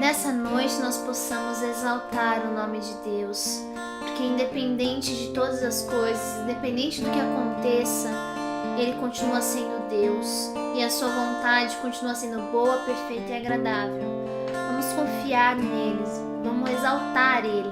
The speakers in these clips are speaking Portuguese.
nessa noite nós possamos exaltar o nome de Deus, porque independente de todas as coisas, independente do que aconteça, Ele continua sendo Deus e a sua vontade continua sendo boa, perfeita e agradável. Vamos confiar neles, vamos exaltar Ele.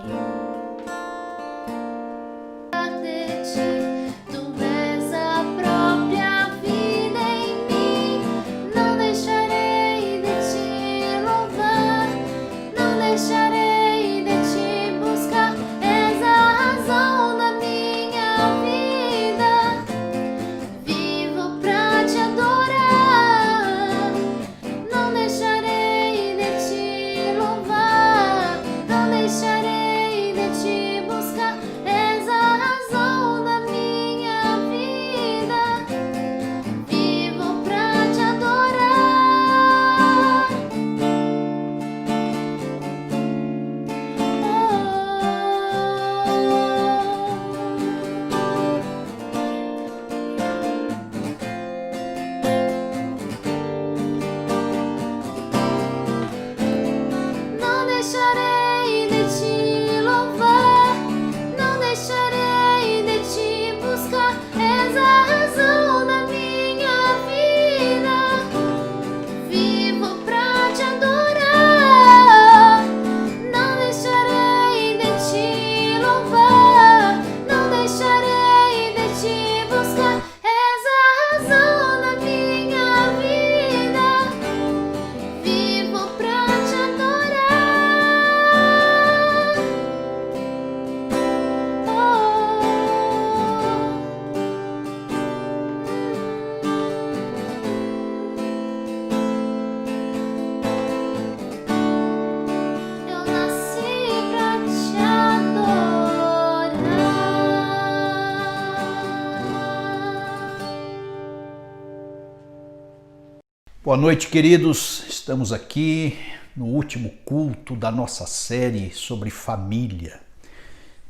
Boa noite, queridos. Estamos aqui no último culto da nossa série sobre família.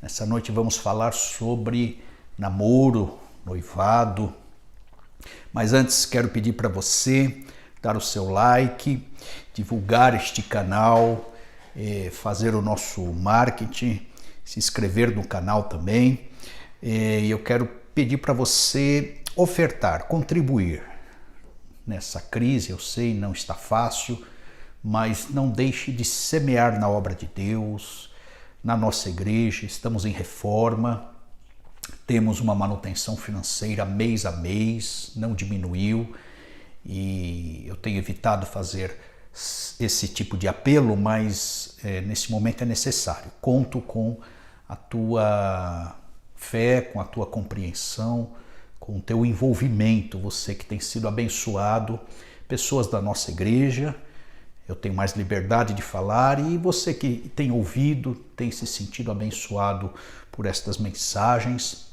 Nessa noite vamos falar sobre namoro, noivado. Mas antes quero pedir para você dar o seu like, divulgar este canal, fazer o nosso marketing, se inscrever no canal também. Eu quero pedir para você ofertar, contribuir. Nessa crise, eu sei, não está fácil, mas não deixe de semear na obra de Deus, na nossa igreja. Estamos em reforma, temos uma manutenção financeira mês a mês, não diminuiu, e eu tenho evitado fazer esse tipo de apelo, mas nesse momento é necessário. Conto com a tua fé, com a tua compreensão, com o teu envolvimento, você que tem sido abençoado, pessoas da nossa igreja. Eu tenho mais liberdade de falar, e você que tem ouvido, tem se sentido abençoado por estas mensagens.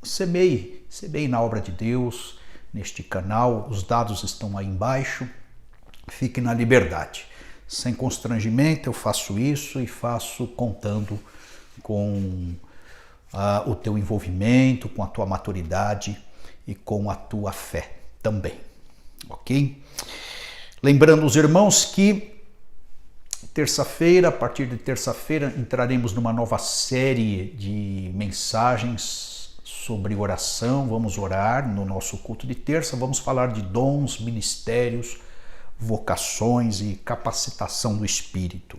Semeie na obra de Deus, neste canal, os dados estão aí embaixo, fique na liberdade. Sem constrangimento eu faço isso, e faço contando com o teu envolvimento, com a tua maturidade e com a tua fé também, ok? Lembrando os irmãos que terça-feira, a partir de terça-feira, entraremos numa nova série de mensagens sobre oração. Vamos orar no nosso culto de terça, vamos falar de dons, ministérios, vocações e capacitação do Espírito.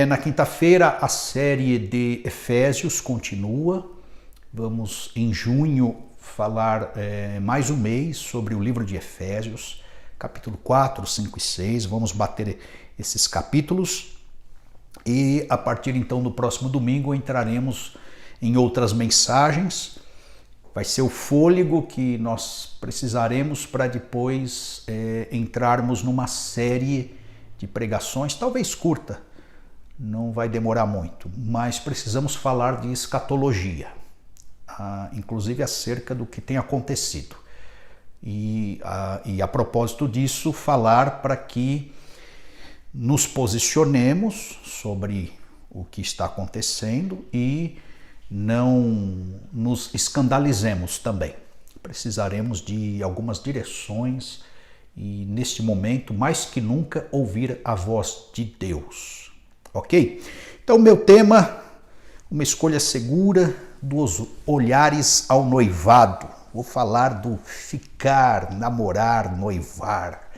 Na quinta-feira, a série de Efésios continua. Vamos, em junho, falar mais um mês sobre o livro de Efésios, capítulo 4, 5 e 6. Vamos bater esses capítulos. E a partir, então, do próximo domingo, entraremos em outras mensagens. Vai ser o fôlego que nós precisaremos para depois entrarmos numa série de pregações, talvez curta, não vai demorar muito, mas precisamos falar de escatologia, inclusive acerca do que tem acontecido. E a propósito disso, falar para que nos posicionemos sobre o que está acontecendo e não nos escandalizemos também. Precisaremos de algumas direções e neste momento, mais que nunca, ouvir a voz de Deus. Ok? Então, meu tema, uma escolha segura dos olhares ao noivado. Vou falar do ficar, namorar, noivar,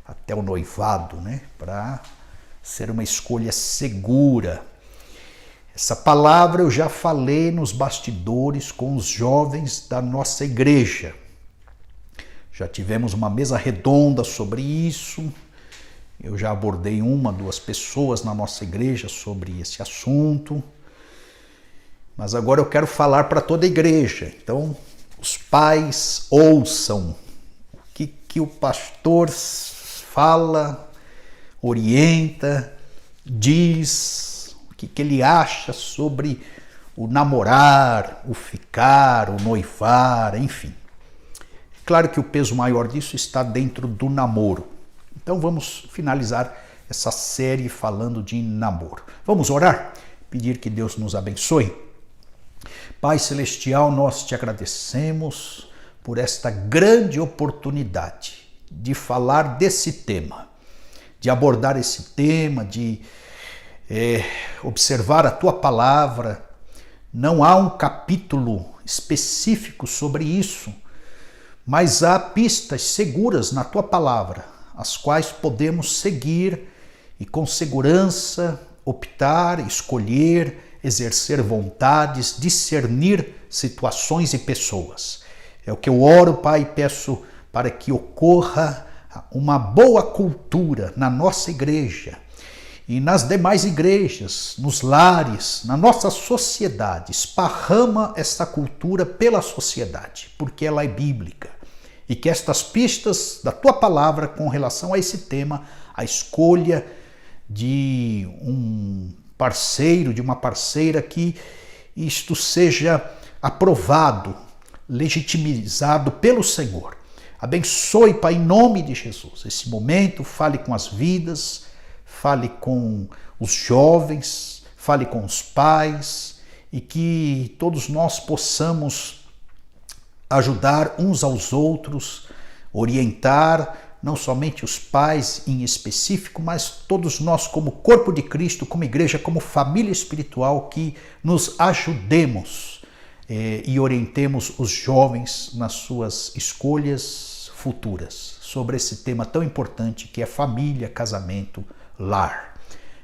até o noivado, né? Para ser uma escolha segura. Essa palavra eu já falei nos bastidores com os jovens da nossa igreja. Já tivemos uma mesa redonda sobre isso. Eu já abordei 2 pessoas na nossa igreja sobre esse assunto. Mas agora eu quero falar para toda a igreja. Então, os pais ouçam o que o pastor fala, orienta, diz, o que ele acha sobre o namorar, o ficar, o noivar, enfim. Claro que o peso maior disso está dentro do namoro. Então vamos finalizar essa série falando de namoro. Vamos orar? Pedir que Deus nos abençoe. Pai Celestial, nós te agradecemos por esta grande oportunidade de falar desse tema, de abordar esse tema, de observar a tua palavra. Não há um capítulo específico sobre isso, mas há pistas seguras na tua palavra, as quais podemos seguir e com segurança optar, escolher, exercer vontades, discernir situações e pessoas. É o que eu oro, Pai, e peço para que ocorra uma boa cultura na nossa igreja e nas demais igrejas, nos lares, na nossa sociedade. Esparrama esta cultura pela sociedade, porque ela é bíblica. E que estas pistas da tua palavra com relação a esse tema, a escolha de um parceiro, de uma parceira, que isto seja aprovado, legitimizado pelo Senhor. Abençoe, Pai, em nome de Jesus, esse momento. Fale com as vidas, fale com os jovens, fale com os pais, e que todos nós possamos ajudar uns aos outros, orientar não somente os pais em específico, mas todos nós como corpo de Cristo, como igreja, como família espiritual, que nos ajudemos e orientemos os jovens nas suas escolhas futuras sobre esse tema tão importante que é família, casamento, lar.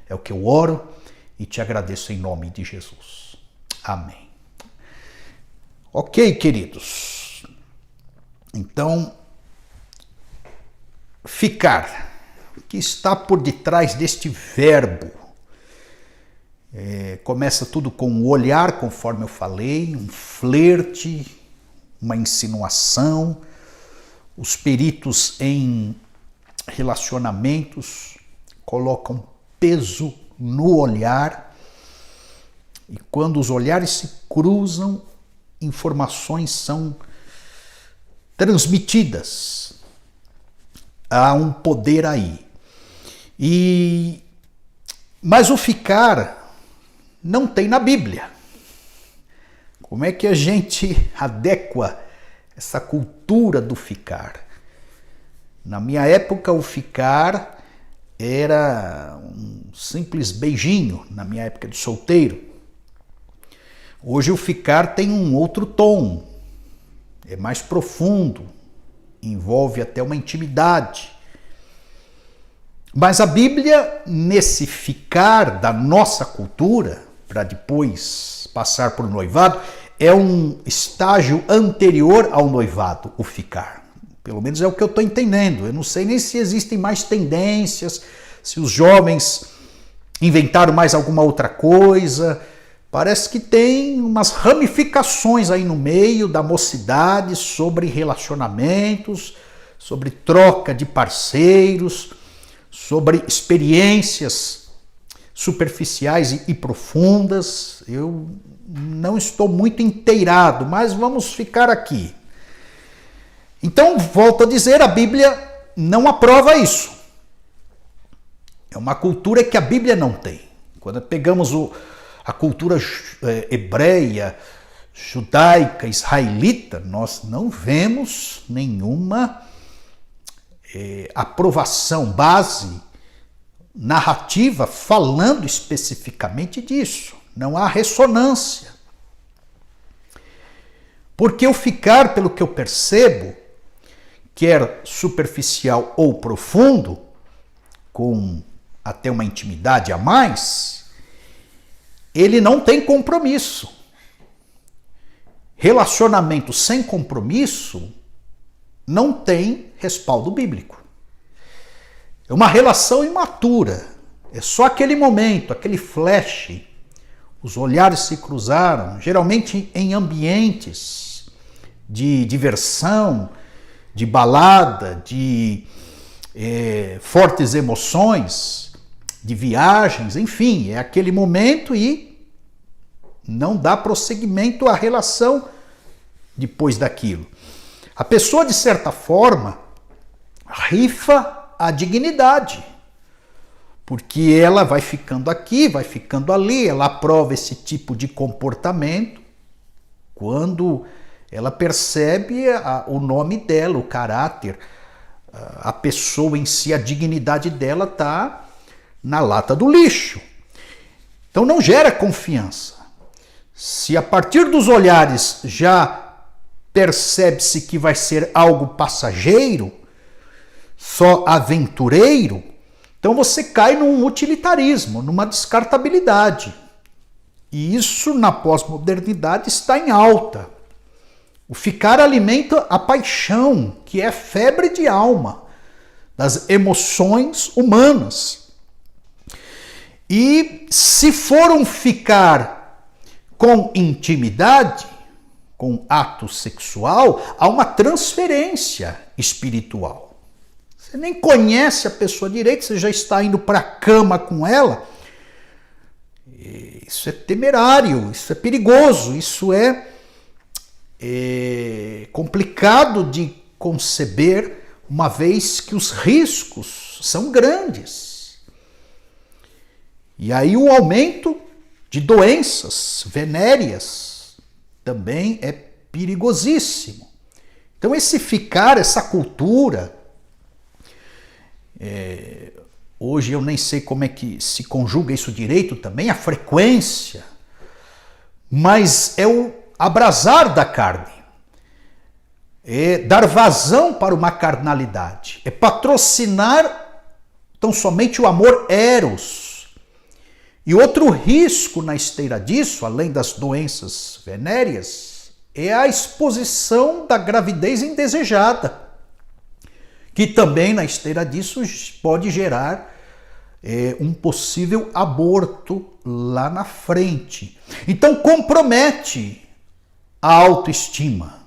É o que eu oro e te agradeço em nome de Jesus. Amém. Ok, queridos. Então, ficar. O que está por detrás deste verbo? Começa tudo com o olhar, conforme eu falei, um flerte, uma insinuação. Os peritos em relacionamentos colocam peso no olhar, e quando os olhares se cruzam, informações são transmitidas. Há um poder aí. Mas o ficar não tem na Bíblia. Como é que a gente adequa essa cultura do ficar? Na minha época, o ficar era um simples beijinho, na minha época de solteiro. Hoje o ficar tem um outro tom, é mais profundo, envolve até uma intimidade. Mas a Bíblia, nesse ficar da nossa cultura, para depois passar por noivado, é um estágio anterior ao noivado, o ficar. Pelo menos é o que eu estou entendendo. Eu não sei nem se existem mais tendências, se os jovens inventaram mais alguma outra coisa. Parece que tem umas ramificações aí no meio da mocidade sobre relacionamentos, sobre troca de parceiros, sobre experiências superficiais e profundas. Eu não estou muito inteirado, mas vamos ficar aqui. Então, volto a dizer, a Bíblia não aprova isso. É uma cultura que a Bíblia não tem. Quando pegamos a cultura hebreia, judaica, israelita, nós não vemos nenhuma aprovação, base narrativa falando especificamente disso. Não há ressonância. Porque o ficar, pelo que eu percebo, quer superficial ou profundo, com até uma intimidade a mais, ele não tem compromisso. Relacionamento sem compromisso não tem respaldo bíblico. É uma relação imatura. É só aquele momento, aquele flash. Os olhares se cruzaram, geralmente em ambientes de diversão, de balada, de fortes emoções, de viagens, enfim, é aquele momento e não dá prosseguimento à relação depois daquilo. A pessoa, de certa forma, rifa a dignidade, porque ela vai ficando aqui, vai ficando ali, ela aprova esse tipo de comportamento quando ela percebe o nome dela, o caráter, a pessoa em si, a dignidade dela está na lata do lixo. Então não gera confiança. Se a partir dos olhares já percebe-se que vai ser algo passageiro, só aventureiro, então você cai num utilitarismo, numa descartabilidade. E isso na pós-modernidade está em alta. O ficar alimenta a paixão, que é febre de alma, das emoções humanas. E se for um ficar com intimidade, com ato sexual, há uma transferência espiritual. Você nem conhece a pessoa direito, você já está indo para a cama com ela. Isso é temerário, isso é perigoso, isso é complicado de conceber, uma vez que os riscos são grandes. E aí o aumento de doenças venéreas também é perigosíssimo. Então esse ficar, essa cultura, hoje eu nem sei como é que se conjuga isso direito também, a frequência, mas é o abrasar da carne, é dar vazão para uma carnalidade, é patrocinar tão somente o amor eros. E outro risco na esteira disso, além das doenças venéreas, é a exposição da gravidez indesejada, que também na esteira disso pode gerar um possível aborto lá na frente. Então compromete a autoestima.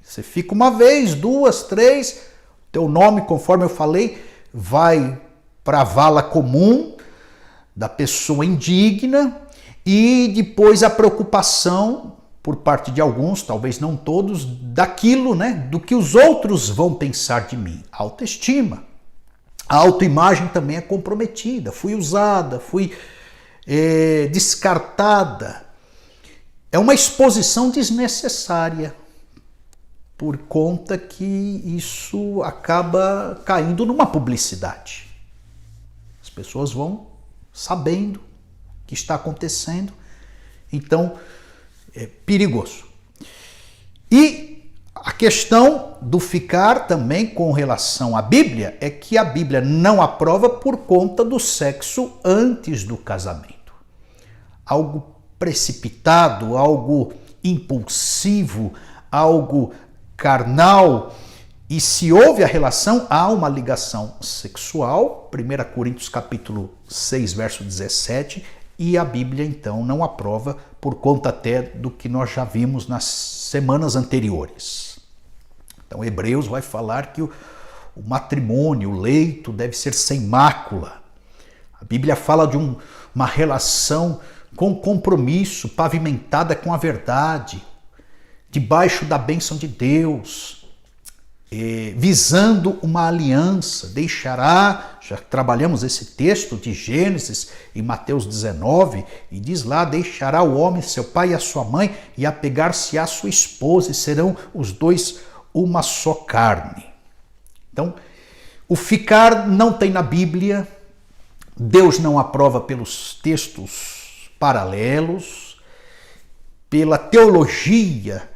Você fica uma vez, duas, três, teu nome, conforme eu falei, vai para a vala comum da pessoa indigna e depois a preocupação por parte de alguns, talvez não todos, daquilo, né, do que os outros vão pensar de mim. Autoestima. A autoimagem também é comprometida. Fui usada, fui descartada. É uma exposição desnecessária, por conta que isso acaba caindo numa publicidade. As pessoas vão sabendo o que está acontecendo, então é perigoso. E a questão do ficar também com relação à Bíblia é que a Bíblia não aprova por conta do sexo antes do casamento. Algo precipitado, algo impulsivo, algo carnal, e se houve a relação, há uma ligação sexual, 1 Coríntios capítulo 6, verso 17, e a Bíblia então não aprova por conta até do que nós já vimos nas semanas anteriores. Então Hebreus vai falar que o matrimônio, o leito deve ser sem mácula. A Bíblia fala de uma relação com compromisso, pavimentada com a verdade, debaixo da bênção de Deus, visando uma aliança. Deixará, já trabalhamos esse texto de Gênesis em Mateus 19, e diz lá, deixará o homem seu pai e a sua mãe e apegar-se à sua esposa, e serão os dois uma só carne. Então, O ficar não tem na Bíblia, Deus não aprova pelos textos paralelos, pela teologia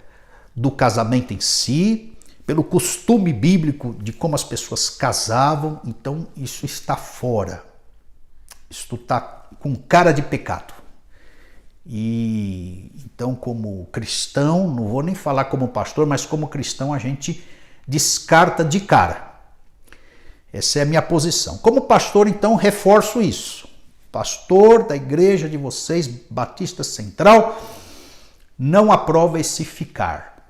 do casamento em si, pelo costume bíblico de como as pessoas casavam. Então isso está fora, isso está com cara de pecado. E então, como cristão, não vou nem falar como pastor, mas como cristão a gente descarta de cara. Essa é a minha posição. Como pastor, então, reforço isso. Pastor da igreja de vocês, Batista Central, não aprova esse ficar.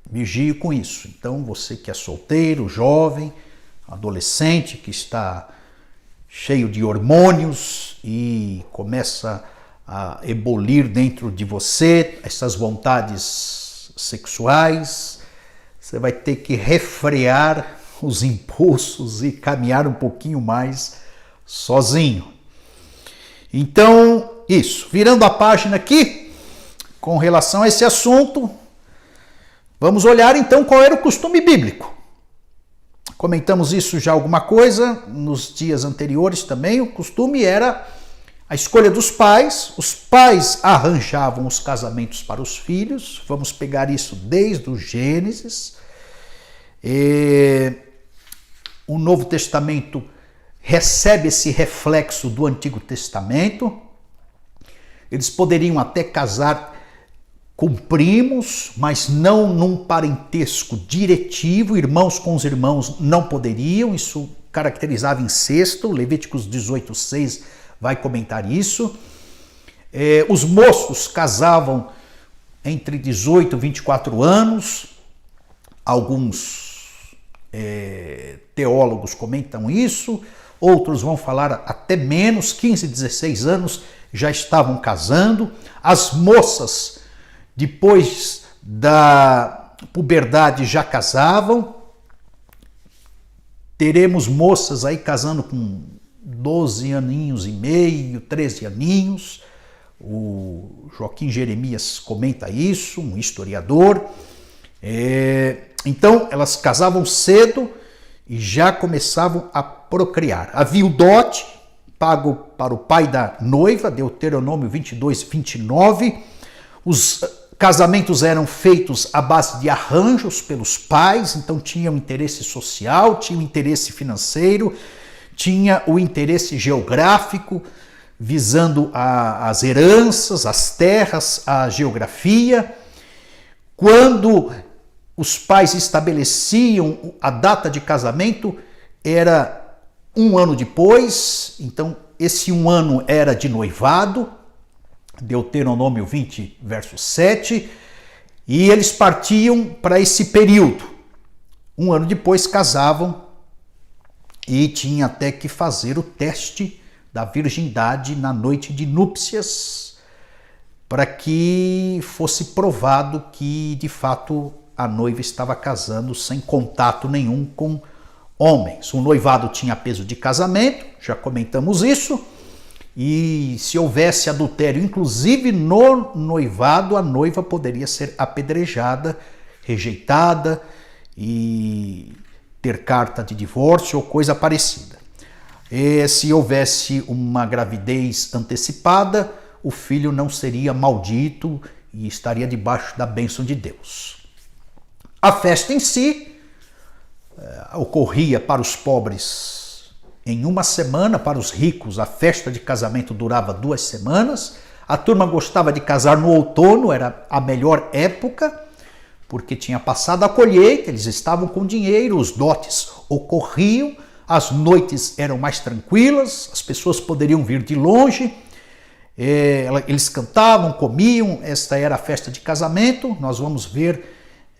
Vigie com isso. Então, você que é solteiro, jovem, adolescente, que está cheio de hormônios e começa a ebulir dentro de você essas vontades sexuais, você vai ter que refrear os impulsos e caminhar um pouquinho mais sozinho. Então, isso. Virando a página aqui, com relação a esse assunto, vamos olhar então qual era o costume bíblico. Comentamos isso já alguma coisa nos dias anteriores também. O costume era a escolha dos pais. Os pais arranjavam os casamentos para os filhos. Vamos pegar isso desde o Gênesis. O Novo Testamento recebe esse reflexo do Antigo Testamento. Eles poderiam até casar com primos, mas não num parentesco diretivo. Irmãos com os irmãos não poderiam, isso caracterizava incesto. Levíticos 18:6 vai comentar isso. Os moços casavam entre 18 e 24 anos. Alguns teólogos comentam isso, outros vão falar até menos, 15, 16 anos já estavam casando. As moças, depois da puberdade, já casavam. Teremos moças aí casando com 12 aninhos e meio, 13 aninhos. O Joaquim Jeremias comenta isso, um historiador. Então, elas casavam cedo e já começavam a procriar. Havia o dote pago para o pai da noiva, Deuteronômio 22, 29. Os casamentos eram feitos à base de arranjos pelos pais, então tinha um interesse social, tinha um interesse financeiro, tinha o interesse geográfico, visando as heranças, as terras, a geografia. Quando os pais estabeleciam a data de casamento, era um ano depois, então esse um ano era de noivado, Deuteronômio 20, verso 7, e eles partiam para esse período. Um ano depois casavam e tinha até que fazer o teste da virgindade na noite de núpcias, para que fosse provado que, de fato, a noiva estava casando sem contato nenhum com homens. O noivado tinha peso de casamento, já comentamos isso, e se houvesse adultério, inclusive no noivado, a noiva poderia ser apedrejada, rejeitada e ter carta de divórcio ou coisa parecida. E se houvesse uma gravidez antecipada, o filho não seria maldito e estaria debaixo da bênção de Deus. A festa em si ocorria para os pobres em uma semana, para os ricos a festa de casamento durava 2 semanas. A turma gostava de casar no outono, era a melhor época, porque tinha passado a colheita, eles estavam com dinheiro, os dotes ocorriam, as noites eram mais tranquilas, as pessoas poderiam vir de longe, eles cantavam, comiam. Esta era a festa de casamento. Nós vamos ver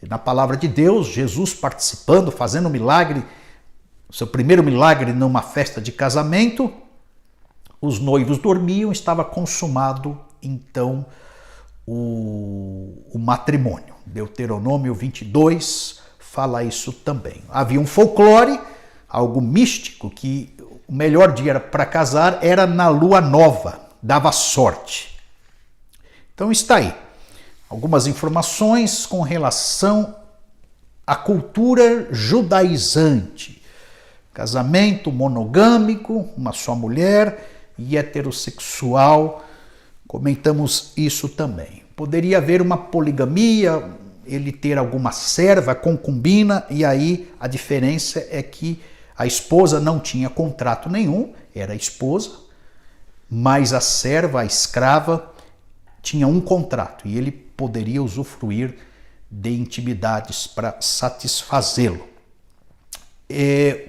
na palavra de Deus Jesus participando, fazendo um milagre, seu primeiro milagre numa festa de casamento. Os noivos dormiam, estava consumado então o matrimônio. Deuteronômio 22 fala isso também. Havia um folclore, algo místico, que o melhor dia para casar era na lua nova, dava sorte. Então está aí algumas informações com relação a cultura judaizante. Casamento monogâmico, uma só mulher, e heterossexual. Comentamos isso também. Poderia haver uma poligamia, ele ter alguma serva, concubina, e aí a diferença é que a esposa não tinha contrato nenhum, era a esposa, mas a serva, a escrava, tinha um contrato e ele poderia usufruir de intimidades para satisfazê-lo.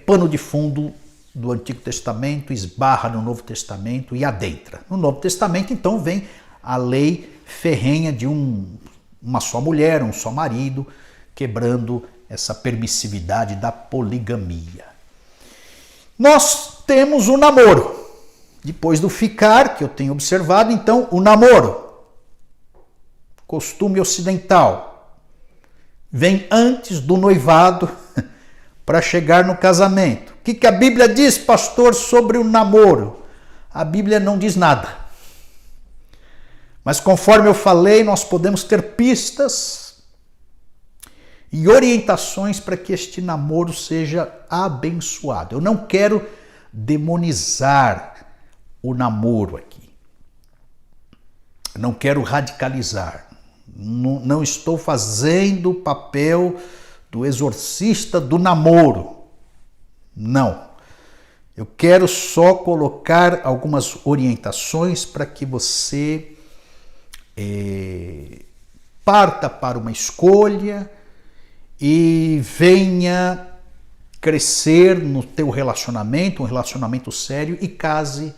Pano de fundo do Antigo Testamento esbarra no Novo Testamento e adentra. No Novo Testamento, então, vem a lei ferrenha de uma só mulher, um só marido, quebrando essa permissividade da poligamia. Nós temos o namoro. Depois do ficar, que eu tenho observado, então, o namoro. Costume ocidental. Vem antes do noivado para chegar no casamento. O que a Bíblia diz, pastor, sobre o namoro? A Bíblia não diz nada. Mas conforme eu falei, nós podemos ter pistas e orientações para que este namoro seja abençoado. Eu não quero demonizar o namoro aqui. Eu não quero radicalizar. Não estou fazendo o papel do exorcista do namoro. Não. Eu quero só colocar algumas orientações para que você parta para uma escolha e venha crescer no teu relacionamento, um relacionamento sério, e case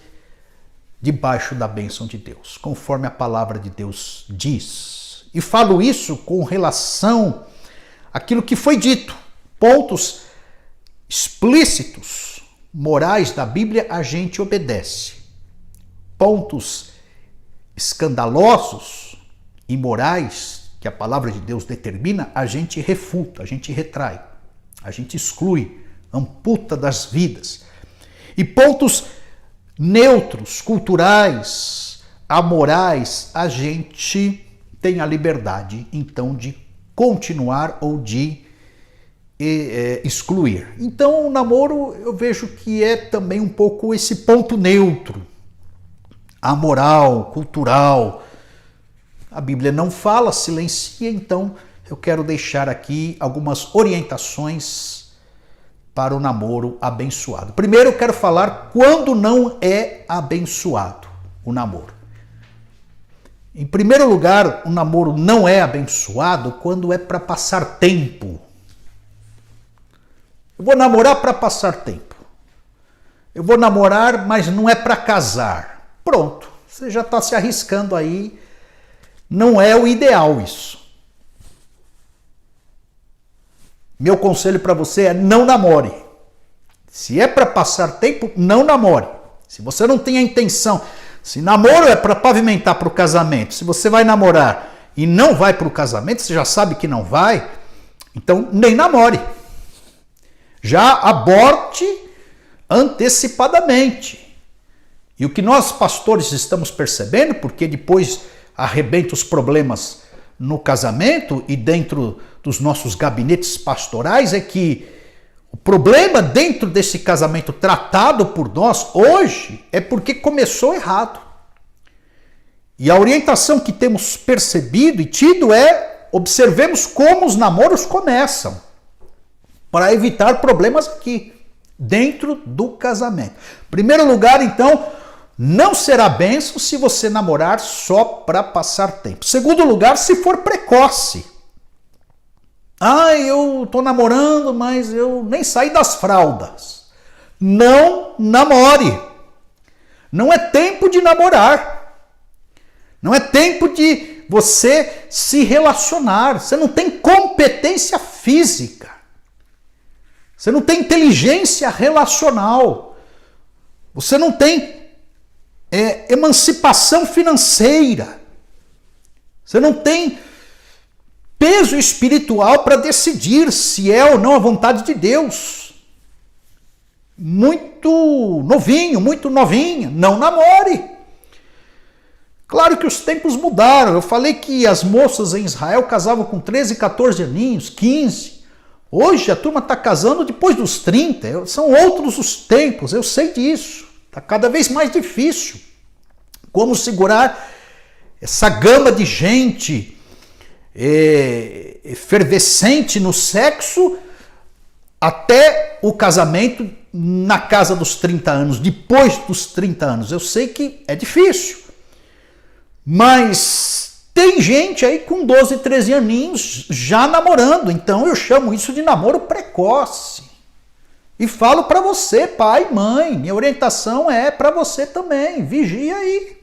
debaixo da bênção de Deus, conforme a palavra de Deus diz. E falo isso com relação àquilo que foi dito. Pontos explícitos, morais da Bíblia, a gente obedece. Pontos escandalosos, imorais, que a palavra de Deus determina, a gente refuta, a gente retrai, a gente exclui, amputa das vidas. E pontos neutros, culturais, amorais, a gente tem a liberdade, então, de continuar ou de excluir. Então, o namoro, eu vejo que é também um pouco esse ponto neutro, amoral, cultural. A Bíblia não fala, silencia, então eu quero deixar aqui algumas orientações para o namoro abençoado. Primeiro eu quero falar quando não é abençoado o namoro. Em primeiro lugar, o namoro não é abençoado quando é para passar tempo. Eu vou namorar para passar tempo. Eu vou namorar, mas não é para casar. Pronto, você já está se arriscando aí. Não é o ideal isso. Meu conselho para você é não namore. Se é para passar tempo, não namore. Se você não tem a intenção, se namoro é para pavimentar para o casamento, se você vai namorar e não vai para o casamento, você já sabe que não vai, então nem namore. Já aborte antecipadamente. E o que nós pastores estamos percebendo, porque depois arrebenta os problemas no casamento e dentro dos nossos gabinetes pastorais, é que o problema dentro desse casamento tratado por nós hoje é porque começou errado. E a orientação que temos percebido e tido é: observemos como os namoros começam, para evitar problemas aqui, dentro do casamento. Em primeiro lugar, então, não será bênção se você namorar só para passar tempo. Segundo lugar, se for precoce. Eu estou namorando, mas eu nem saí das fraldas. Não namore. Não é tempo de namorar. Não é tempo de você se relacionar. Você não tem competência física. Você não tem inteligência relacional. Você não tem emancipação financeira. Você não tem peso espiritual para decidir se é ou não a vontade de Deus. Muito novinho, muito novinha, não namore. Claro que os tempos mudaram. Eu falei que as moças em Israel casavam com 13, 14 aninhos, 15. Hoje a turma está casando depois dos 30, são outros os tempos, eu sei disso. Está cada vez mais difícil. Como segurar essa gama de gente efervescente no sexo até o casamento na casa dos 30 anos, depois dos 30 anos. Eu sei que é difícil, mas tem gente aí com 12, 13 aninhos já namorando, então eu chamo isso de namoro precoce. E falo para você, pai, mãe, minha orientação é para você também, vigia aí.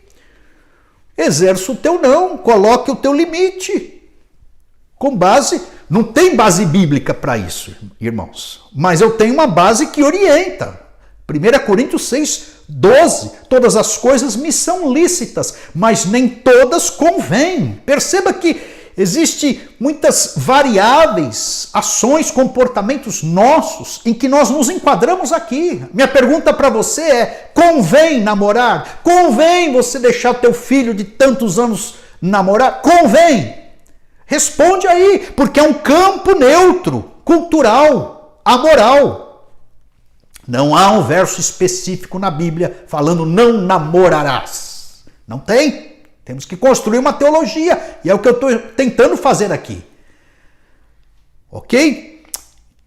Exerça o teu não, coloque o teu limite. Com base, não tem base bíblica para isso, irmãos, mas eu tenho uma base que orienta. 1 Coríntios 6, 12, todas as coisas me são lícitas, mas nem todas convêm. Perceba que existem muitas variáveis, ações, comportamentos nossos em que nós nos enquadramos aqui. Minha pergunta para você é: convém namorar? Convém você deixar teu filho de tantos anos namorar? Convém? Responde aí, porque é um campo neutro, cultural, amoral. Não há um verso específico na Bíblia falando não namorarás. Não tem. Temos que construir uma teologia, e é o que eu estou tentando fazer aqui. Ok?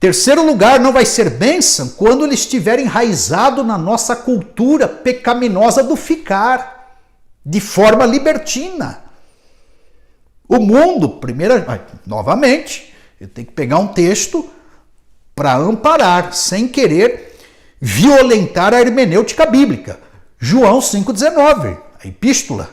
Terceiro lugar, não vai ser bênção quando ele estiver enraizado na nossa cultura pecaminosa do ficar, de forma libertina. O mundo, novamente, eu tenho que pegar um texto para amparar, sem querer violentar a hermenêutica bíblica. João 5,19, a epístola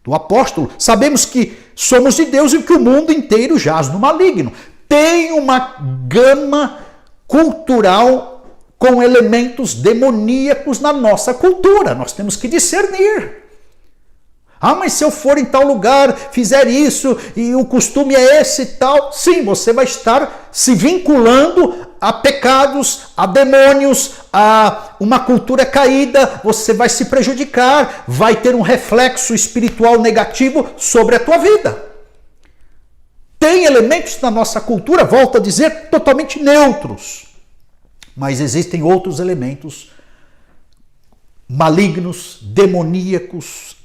do apóstolo. Sabemos que somos de Deus e que o mundo inteiro jaz no maligno. Tem uma gama cultural com elementos demoníacos na nossa cultura. Nós temos que discernir. Ah, mas se eu for em tal lugar, fizer isso, e o costume é esse e tal, sim, você vai estar se vinculando a pecados, a demônios, a uma cultura caída, você vai se prejudicar, vai ter um reflexo espiritual negativo sobre a tua vida. Tem elementos na nossa cultura, volto a dizer, totalmente neutros, mas existem outros elementos malignos, demoníacos,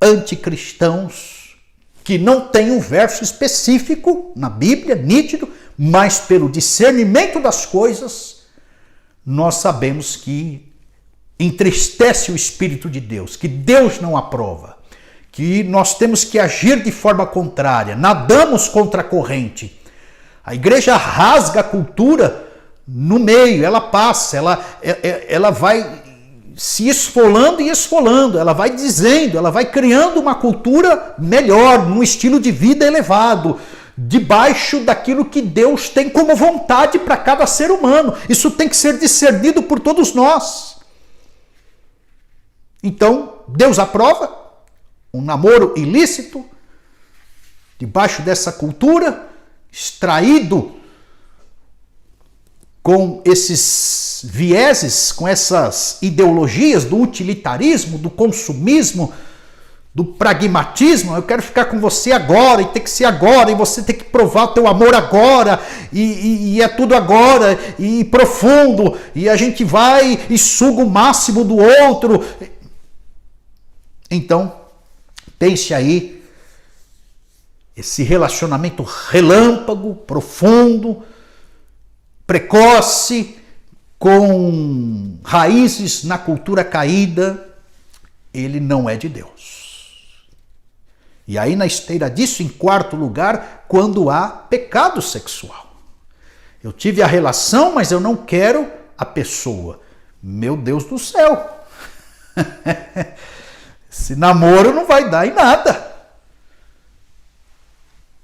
anticristãos, que não tem um verso específico na Bíblia, nítido, mas pelo discernimento das coisas, nós sabemos que entristece o Espírito de Deus, que Deus não aprova, que nós temos que agir de forma contrária, nadamos contra a corrente. A igreja rasga a cultura no meio, ela passa, ela vai se esfolando e esfolando, ela vai dizendo, ela vai criando uma cultura melhor, num estilo de vida elevado, debaixo daquilo que Deus tem como vontade para cada ser humano. Isso tem que ser discernido por todos nós. Então, Deus aprova um namoro ilícito, debaixo dessa cultura, extraído com esses vieses, com essas ideologias do utilitarismo, do consumismo, do pragmatismo. Eu quero ficar com você agora, e tem que ser agora, e você tem que provar o teu amor agora, e é tudo agora, e profundo, e a gente vai e suga o máximo do outro. Então, pense aí, esse relacionamento relâmpago, profundo, precoce, com raízes na cultura caída, ele não é de Deus. E aí, na esteira disso, em quarto lugar, quando há pecado sexual. Eu tive a relação, mas eu não quero a pessoa. Meu Deus do céu! Esse namoro não vai dar em nada.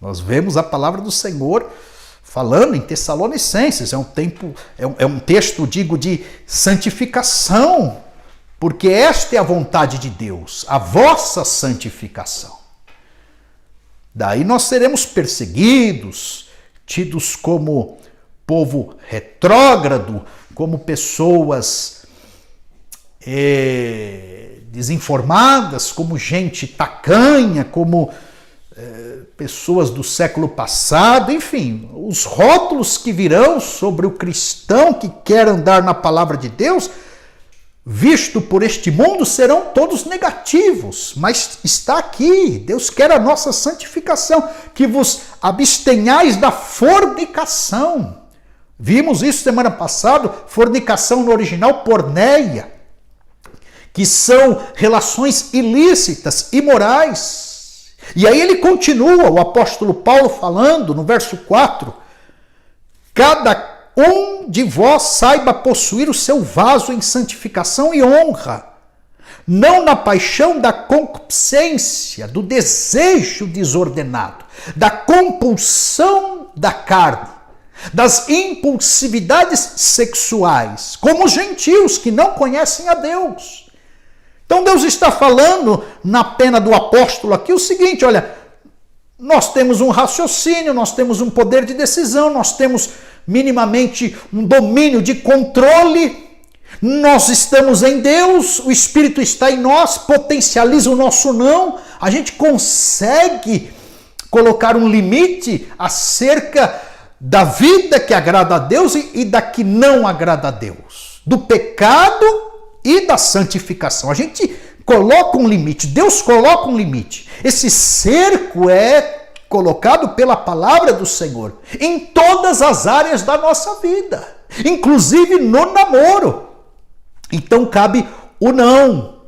Nós vemos a palavra do Senhor falando em Tessalonicenses, é um texto, digo, de santificação, porque esta é a vontade de Deus, a vossa santificação. Daí nós seremos perseguidos, tidos como povo retrógrado, como pessoas desinformadas, como gente tacanha, como pessoas do século passado, enfim, os rótulos que virão sobre o cristão que quer andar na palavra de Deus, visto por este mundo, serão todos negativos, mas está aqui, Deus quer a nossa santificação, que vos abstenhais da fornicação. Vimos isso semana passada, fornicação no original, porneia, que são relações ilícitas, imorais. E aí ele continua, o apóstolo Paulo falando no verso 4, cada um de vós saiba possuir o seu vaso em santificação e honra, não na paixão da concupiscência, do desejo desordenado, da compulsão da carne, das impulsividades sexuais, como os gentios que não conhecem a Deus. Então Deus está falando na pena do apóstolo aqui o seguinte, olha, nós temos um raciocínio, nós temos um poder de decisão, nós temos minimamente um domínio de controle, nós estamos em Deus, o Espírito está em nós, potencializa o nosso não, a gente consegue colocar um limite acerca da vida que agrada a Deus e da que não agrada a Deus, do pecado e da santificação. A gente coloca um limite, Deus coloca um limite. Esse cerco é colocado pela palavra do Senhor em todas as áreas da nossa vida, inclusive no namoro. Então cabe o não.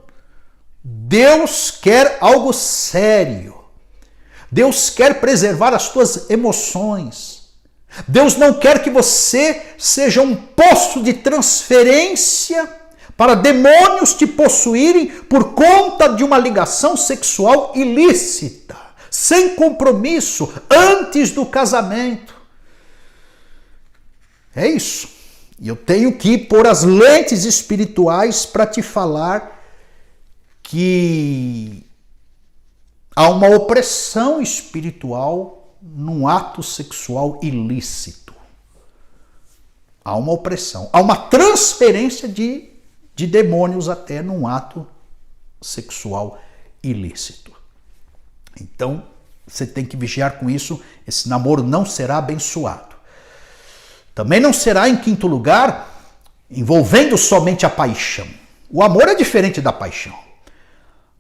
Deus quer algo sério. Deus quer preservar as tuas emoções. Deus não quer que você seja um poço de transferência para demônios te possuírem por conta de uma ligação sexual ilícita, sem compromisso, antes do casamento. É isso. E eu tenho que pôr as lentes espirituais para te falar que há uma opressão espiritual num ato sexual ilícito. Há uma opressão, há uma transferência de demônios até num ato sexual ilícito. Então, você tem que vigiar com isso, esse namoro não será abençoado. Também não será, em quinto lugar, envolvendo somente a paixão. O amor é diferente da paixão.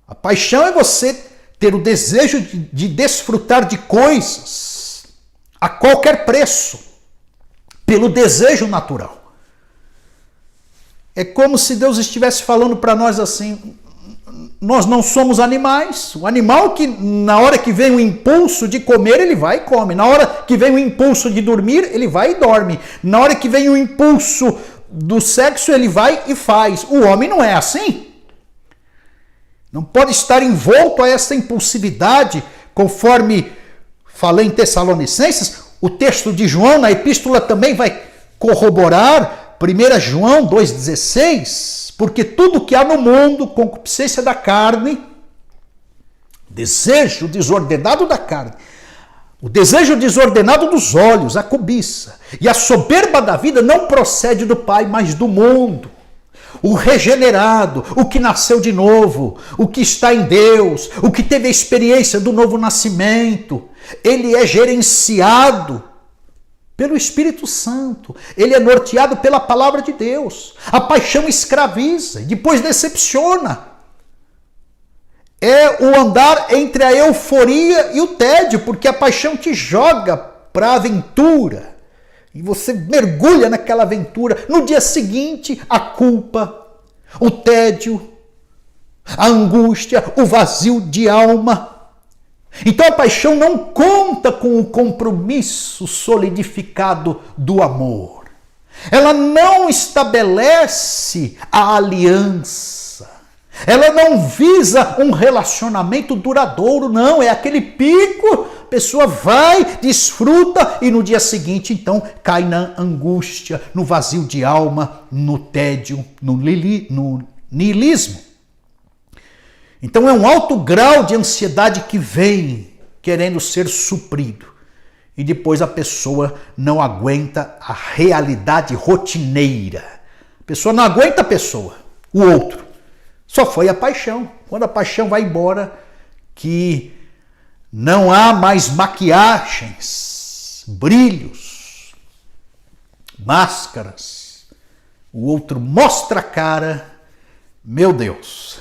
A paixão é você ter o desejo de desfrutar de coisas a qualquer preço, pelo desejo natural. É como se Deus estivesse falando para nós assim, nós não somos animais. O animal que na hora que vem o impulso de comer, ele vai e come. Na hora que vem o impulso de dormir, ele vai e dorme. Na hora que vem o impulso do sexo, ele vai e faz. O homem não é assim. Não pode estar envolto a essa impulsividade, conforme falei em Tessalonicenses. O texto de João na epístola também vai corroborar, 1 João 2,16, porque tudo que há no mundo, concupiscência da carne, desejo desordenado da carne, o desejo desordenado dos olhos, a cobiça e a soberba da vida não procede do Pai, mas do mundo. O regenerado, o que nasceu de novo, o que está em Deus, o que teve a experiência do novo nascimento, ele é gerenciado pelo Espírito Santo, ele é norteado pela palavra de Deus. A paixão escraviza e depois decepciona. É o andar entre a euforia e o tédio, porque a paixão te joga para a aventura. E você mergulha naquela aventura. No dia seguinte, a culpa, o tédio, a angústia, o vazio de alma. Então a paixão não conta com o compromisso solidificado do amor. Ela não estabelece a aliança. Ela não visa um relacionamento duradouro, não. É aquele pico, a pessoa vai, desfruta e no dia seguinte, então, cai na angústia, no vazio de alma, no tédio, no niilismo. Então é um alto grau de ansiedade que vem querendo ser suprido. E depois a pessoa não aguenta a realidade rotineira. A pessoa não aguenta a pessoa, o outro. Só foi a paixão. Quando a paixão vai embora, que Não há mais maquiagens, brilhos, máscaras. O outro mostra a cara. Meu Deus,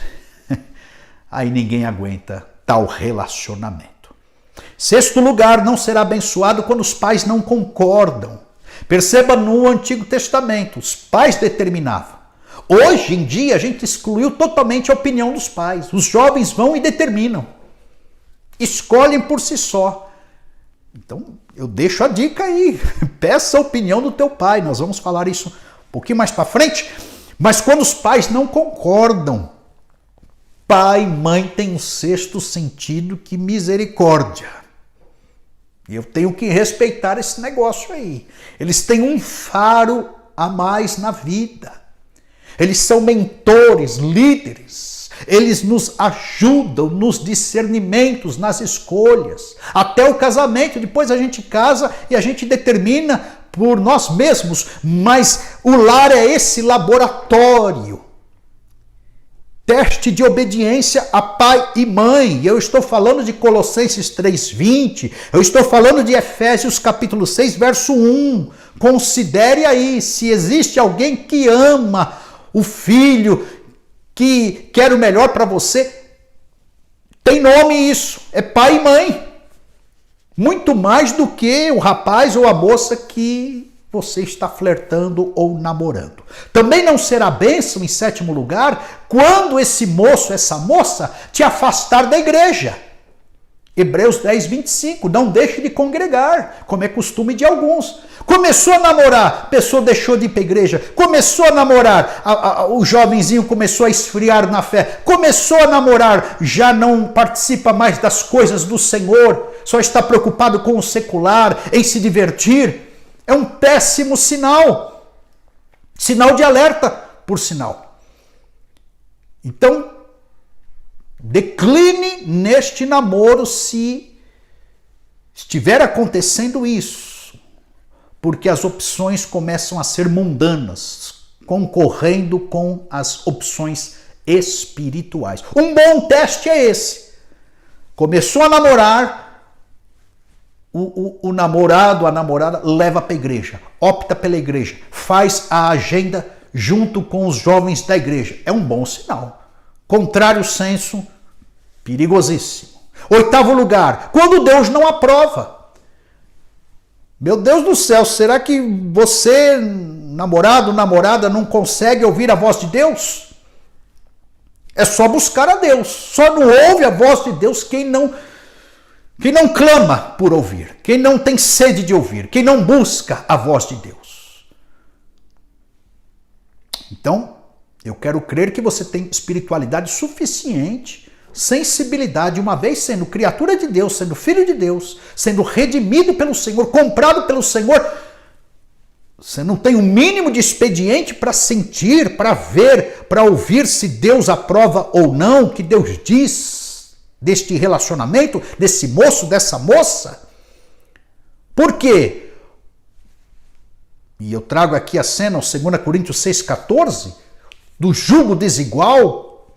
aí ninguém aguenta tal relacionamento. Sexto lugar, não será abençoado quando os pais não concordam. Perceba no Antigo Testamento, os pais determinavam. Hoje em dia a gente excluiu totalmente a opinião dos pais. Os jovens vão e determinam. Escolhem por si só. Então eu deixo a dica aí. Peça a opinião do teu pai. Nós vamos falar isso um pouquinho mais para frente. Mas quando os pais não concordam, pai e mãe têm um sexto sentido, que misericórdia. E eu tenho que respeitar esse negócio aí. Eles têm um faro a mais na vida. Eles são mentores, líderes. Eles nos ajudam nos discernimentos, nas escolhas. Até o casamento. Depois a gente casa e a gente determina por nós mesmos. Mas o lar é esse laboratório. Teste de obediência a pai e mãe. Eu estou falando de Colossenses 3:20. Eu estou falando de Efésios capítulo 6, verso 1. Considere aí se existe alguém que ama o filho, que quer o melhor para você. Tem nome isso. É pai e mãe. Muito mais do que o rapaz ou a moça que você está flertando ou namorando. Também não será bênção, em sétimo lugar, quando esse moço, essa moça, te afastar da igreja. Hebreus 10:25, não deixe de congregar, como é costume de alguns. Começou a namorar, a pessoa deixou de ir para a igreja. Começou a namorar, o jovenzinho começou a esfriar na fé. Começou a namorar, já não participa mais das coisas do Senhor, só está preocupado com o secular, em se divertir. É um péssimo sinal. Sinal de alerta, por sinal. Então, decline neste namoro se estiver acontecendo isso, porque as opções começam a ser mundanas, concorrendo com as opções espirituais. Um bom teste é esse. Começou a namorar, o namorado, a namorada leva para a igreja, opta pela igreja, faz a agenda junto com os jovens da igreja. É um bom sinal. Contrário senso, perigosíssimo. Oitavo lugar, quando Deus não aprova. Meu Deus do céu, será que você, namorado, namorada, não consegue ouvir a voz de Deus? É só buscar a Deus. Só não ouve a voz de Deus quem não clama por ouvir, quem não tem sede de ouvir, quem não busca a voz de Deus. Então, eu quero crer que você tem espiritualidade suficiente, sensibilidade, uma vez sendo criatura de Deus, sendo filho de Deus, sendo redimido pelo Senhor, comprado pelo Senhor. Você não tem o mínimo de expediente para sentir, para ver, para ouvir se Deus aprova ou não, o que Deus diz deste relacionamento, desse moço, dessa moça. Por quê? E eu trago aqui a cena, o 2 Coríntios 6,14, do jugo desigual.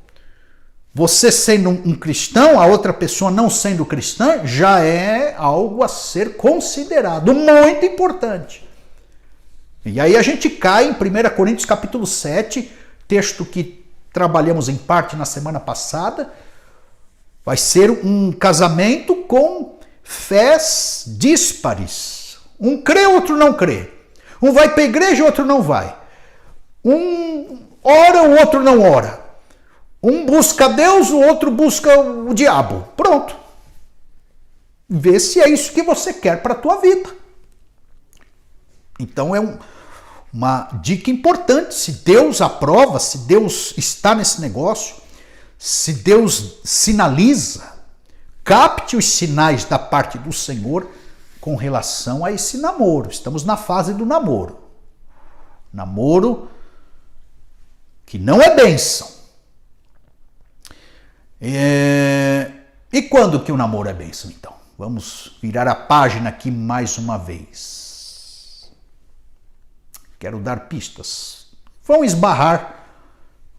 Você sendo um cristão, a outra pessoa não sendo cristã, já é algo a ser considerado, muito importante. E aí a gente cai em 1 Coríntios capítulo 7, texto que trabalhamos em parte na semana passada. Vai ser um casamento com fés díspares. Um crê, outro não crê. Um vai para a igreja, outro não vai. Um ora, o outro não ora. Um busca Deus, o outro busca o diabo. Pronto. Vê se é isso que você quer para a tua vida. Então é uma dica importante. Se Deus aprova, se Deus está nesse negócio, se Deus sinaliza, capte os sinais da parte do Senhor com relação a esse namoro. Estamos na fase do namoro. Namoro que não é bênção. E quando que o namoro é bênção, então? Vamos virar a página aqui mais uma vez. Quero dar pistas. Vão esbarrar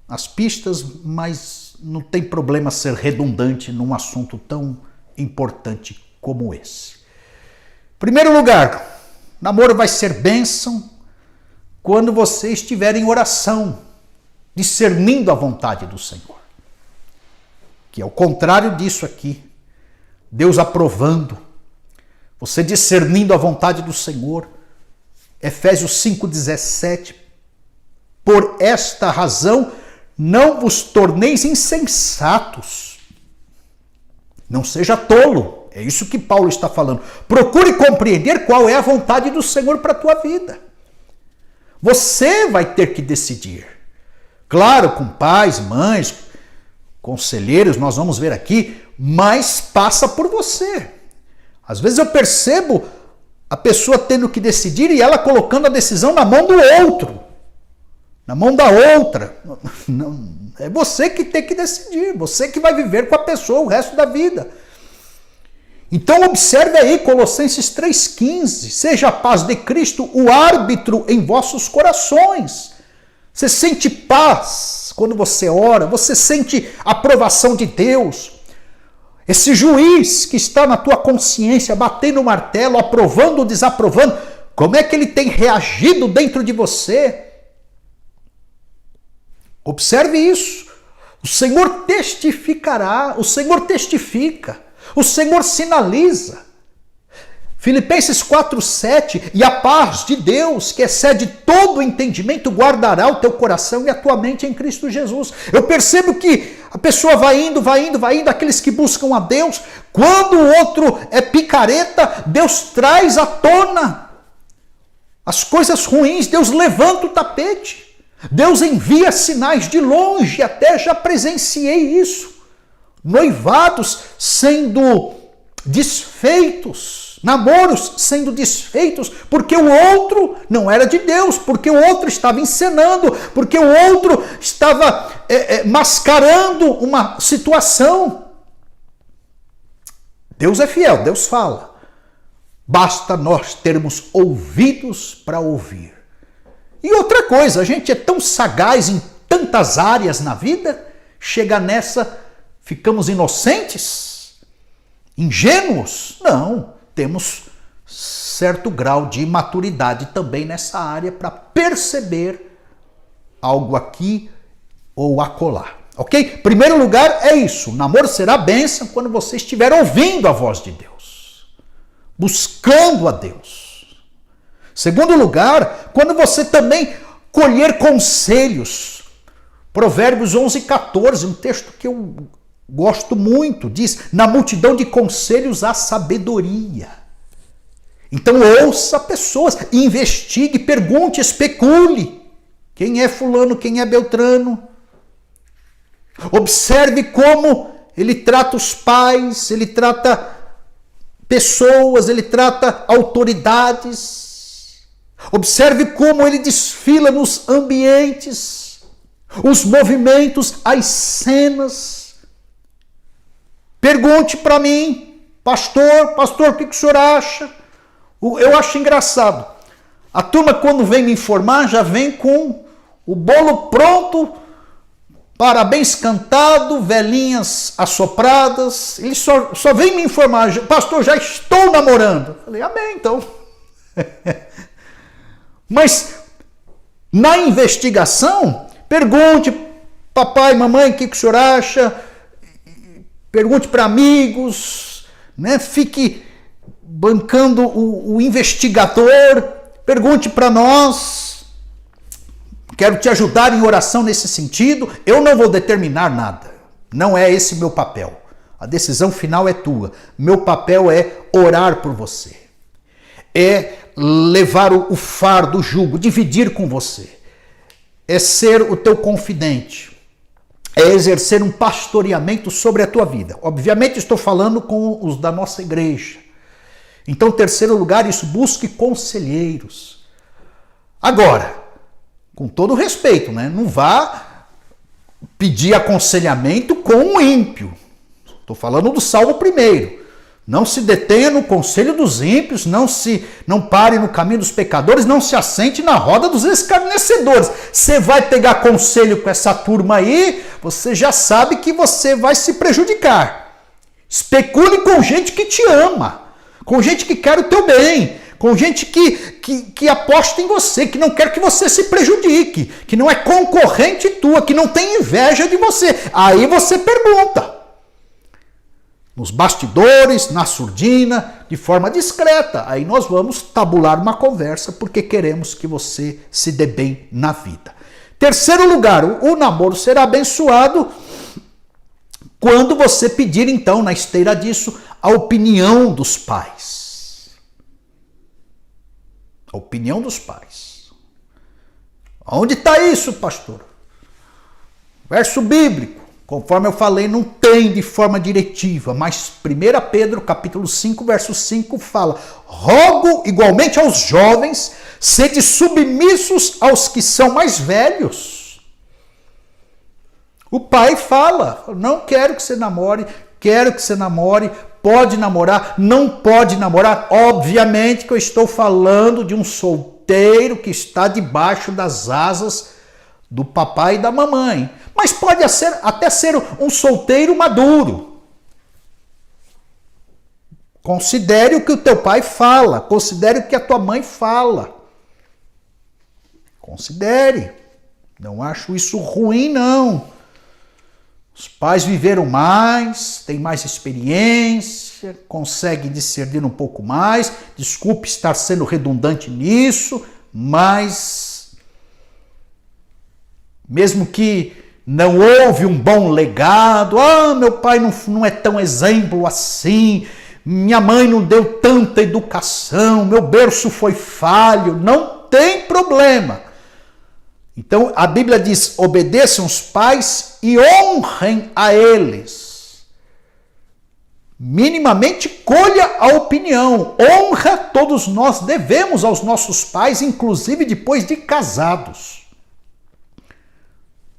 as pistas, mas não tem problema ser redundante num assunto tão importante como esse. Em primeiro lugar, namoro vai ser bênção quando você estiver em oração, discernindo a vontade do Senhor. Que é o contrário disso aqui. Deus aprovando, você discernindo a vontade do Senhor. Efésios 5,17. Por esta razão, não vos torneis insensatos. Não seja tolo. É isso que Paulo está falando. Procure compreender qual é a vontade do Senhor para a tua vida. Você vai ter que decidir. Claro, com pais, mães, conselheiros, nós vamos ver aqui, mas passa por você. Às vezes eu percebo a pessoa tendo que decidir e ela colocando a decisão na mão do outro, na mão da outra. Não, é você que tem que decidir, você que vai viver com a pessoa o resto da vida. Então observe aí Colossenses 3,15, seja a paz de Cristo o árbitro em vossos corações. Você sente paz quando você ora, você sente a aprovação de Deus. Esse juiz que está na tua consciência, batendo o martelo, aprovando ou desaprovando, como é que ele tem reagido dentro de você? Observe isso. O Senhor testificará, o Senhor testifica, o Senhor sinaliza. Filipenses 4,7, e a paz de Deus, que excede todo o entendimento, guardará o teu coração e a tua mente em Cristo Jesus. Eu percebo que a pessoa vai indo, aqueles que buscam a Deus, quando o outro é picareta, Deus traz à tona as coisas ruins, Deus levanta o tapete, Deus envia sinais de longe, até já presenciei isso. Noivados sendo desfeitos, namoros sendo desfeitos, porque o outro não era de Deus, porque o outro estava encenando, porque o outro estava mascarando uma situação. Deus é fiel, Deus fala. Basta nós termos ouvidos para ouvir. E outra coisa, a gente é tão sagaz em tantas áreas na vida, chega nessa, ficamos inocentes, ingênuos? Não. Temos certo grau de maturidade também nessa área para perceber algo aqui ou acolá. Ok? Primeiro lugar é isso. O namoro será bênção quando você estiver ouvindo a voz de Deus, buscando a Deus. Segundo lugar, quando você também colher conselhos. Provérbios 11,14, um texto que eu gosto muito, diz, na multidão de conselhos há sabedoria. Então ouça pessoas, investigue, pergunte, especule. Quem é fulano, quem é beltrano? Observe como ele trata os pais, ele trata pessoas, ele trata autoridades. Observe como ele desfila nos ambientes, os movimentos, as cenas. Pergunte para mim, pastor, o que o senhor acha? Eu acho engraçado. A turma, quando vem me informar, já vem com o bolo pronto, parabéns cantado, velhinhas assopradas. Ele só vem me informar, pastor, já estou namorando. Eu falei, amém, então. Mas na investigação, pergunte, papai, mamãe, o que o senhor acha? Pergunte para amigos, né? Fique bancando o investigador, pergunte para nós. Quero te ajudar em oração nesse sentido. Eu não vou determinar nada, não é esse meu papel. A decisão final é tua. Meu papel é orar por você, é levar o fardo, o jugo, dividir com você, é ser o teu confidente, é exercer um pastoreamento sobre a tua vida. Obviamente estou falando com os da nossa igreja. Então, terceiro lugar, isso, busque conselheiros. Agora, com todo respeito, né? Não vá pedir aconselhamento com um ímpio. Estou falando do Salmo 1. Não se detenha no conselho dos ímpios, não pare no caminho dos pecadores, não se assente na roda dos escarnecedores. Você vai pegar conselho com essa turma aí, você já sabe que você vai se prejudicar. Especule com gente que te ama, com gente que quer o teu bem, com gente que aposta em você, que não quer que você se prejudique, que não é concorrente tua, que não tem inveja de você. Aí você pergunta. Nos bastidores, na surdina, de forma discreta. Aí nós vamos tabular uma conversa porque queremos que você se dê bem na vida. Terceiro lugar, o namoro será abençoado quando você pedir, então, na esteira disso, a opinião dos pais. A opinião dos pais. Onde está isso, pastor? Verso bíblico. Conforme eu falei, não tem de forma diretiva, mas 1 Pedro, capítulo 5, verso 5, fala: rogo igualmente aos jovens, sede submissos aos que são mais velhos. O pai fala: não quero que você namore, quero que você namore, pode namorar, não pode namorar. Obviamente que eu estou falando de um solteiro que está debaixo das asas do papai e da mamãe. Mas pode até ser um solteiro maduro. Considere o que o teu pai fala. Considere o que a tua mãe fala. Considere. Não acho isso ruim, não. Os pais viveram mais, têm mais experiência, conseguem discernir um pouco mais. Desculpe estar sendo redundante nisso, mas mesmo que não houve um bom legado, meu pai não é tão exemplo assim, minha mãe não deu tanta educação, meu berço foi falho, não tem problema. Então a Bíblia diz: obedeçam os pais e honrem a eles. Minimamente colha a opinião, honra todos nós devemos aos nossos pais, inclusive depois de casados.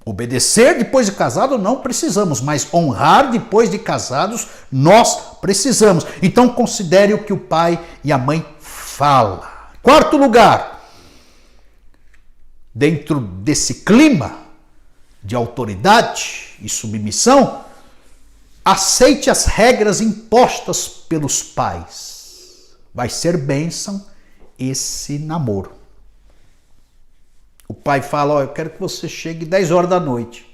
Obedecer depois de casado não precisamos, mas honrar depois de casados nós precisamos. Então considere o que o pai e a mãe falam. Quarto lugar, dentro desse clima de autoridade e submissão, aceite as regras impostas pelos pais. Vai ser bênção esse namoro. O pai fala: eu quero que você chegue 10 horas da noite.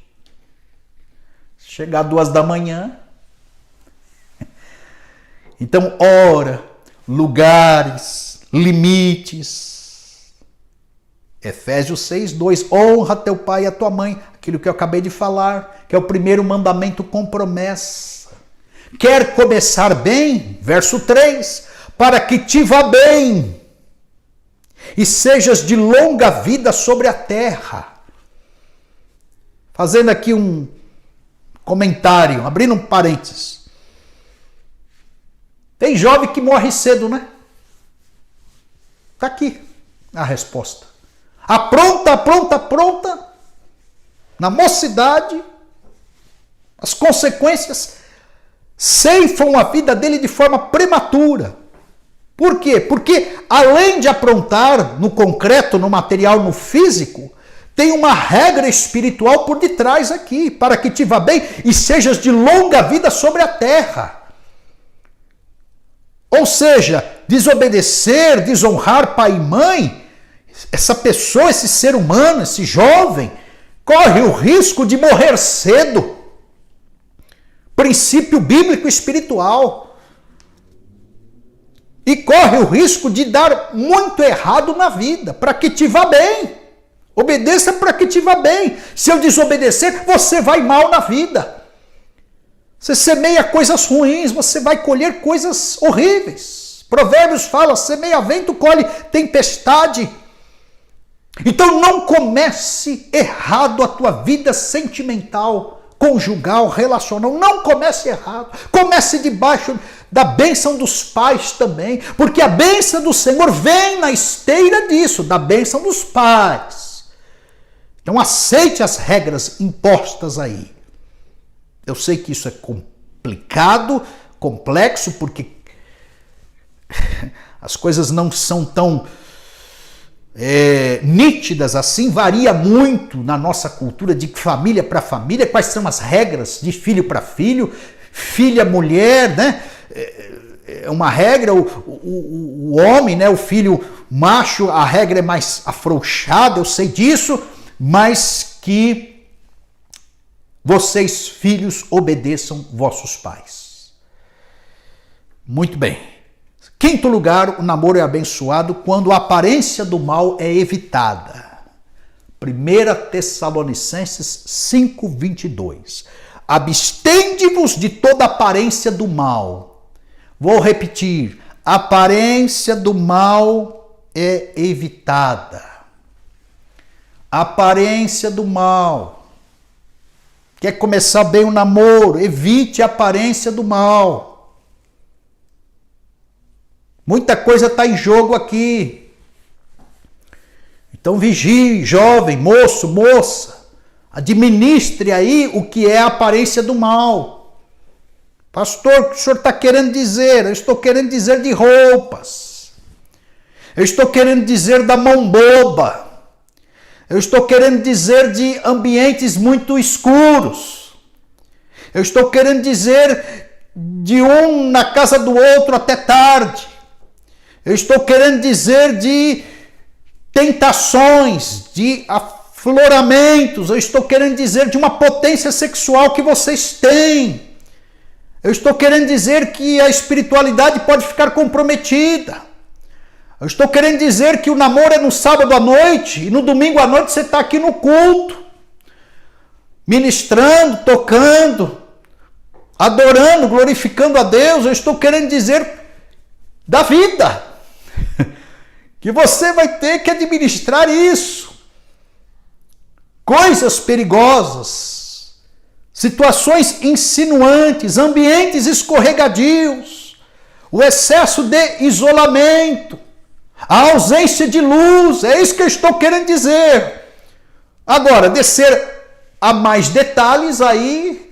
Chegar 2 da manhã. Então, hora, lugares, limites. Efésios 6, 2. Honra teu pai e a tua mãe. Aquilo que eu acabei de falar, que é o primeiro mandamento com promessa. Quer começar bem? Verso 3. Para que te vá bem e sejas de longa vida sobre a terra. Fazendo aqui um comentário, abrindo um parênteses. Tem jovem que morre cedo, né? Está aqui a resposta. Apronta, na mocidade, as consequências ceifam a vida dele de forma prematura. Por quê? Porque além de aprontar no concreto, no material, no físico, tem uma regra espiritual por detrás aqui, para que te vá bem e sejas de longa vida sobre a terra. Ou seja, desobedecer, desonrar pai e mãe, essa pessoa, esse ser humano, esse jovem, corre o risco de morrer cedo. Princípio bíblico espiritual. E corre o risco de dar muito errado na vida, para que te vá bem. Obedeça para que te vá bem. Se eu desobedecer, você vai mal na vida. Você semeia coisas ruins, você vai colher coisas horríveis. Provérbios fala: semeia vento, colhe tempestade. Então não comece errado a tua vida sentimental, conjugal, relacional. Não comece errado. Comece debaixo da bênção dos pais também, porque a bênção do Senhor vem na esteira disso, da bênção dos pais. Então aceite as regras impostas aí. Eu sei que isso é complicado, complexo, porque as coisas não são tão nítidas assim, varia muito na nossa cultura de família para família, quais são as regras de filho para filho, filha mulher, né? É uma regra, o homem, né? O filho macho, a regra é mais afrouxada, eu sei disso, mas que vocês, filhos, obedeçam vossos pais. Muito bem. Quinto lugar, o namoro é abençoado quando a aparência do mal é evitada. 1 Tessalonicenses 5:22. Abstende-vos de toda aparência do mal. Vou repetir, a aparência do mal é evitada. Aparência do mal. Quer começar bem o namoro? Evite a aparência do mal. Muita coisa está em jogo aqui. Então vigie, jovem, moço, moça. Administre aí o que é a aparência do mal. Pastor, o que o senhor está querendo dizer? Eu estou querendo dizer de roupas. Eu estou querendo dizer da mão boba. Eu estou querendo dizer de ambientes muito escuros. Eu estou querendo dizer de um na casa do outro até tarde. Eu estou querendo dizer de tentações, de afloramentos. Eu estou querendo dizer de uma potência sexual que vocês têm. Eu estou querendo dizer que a espiritualidade pode ficar comprometida. Eu estou querendo dizer que o namoro é no sábado à noite e no domingo à noite você está aqui no culto, ministrando, tocando, adorando, glorificando a Deus. Eu estou querendo dizer da vida, que você vai ter que administrar isso. Coisas perigosas, situações insinuantes, ambientes escorregadios, o excesso de isolamento, a ausência de luz, é isso que eu estou querendo dizer. Agora, descer a mais detalhes aí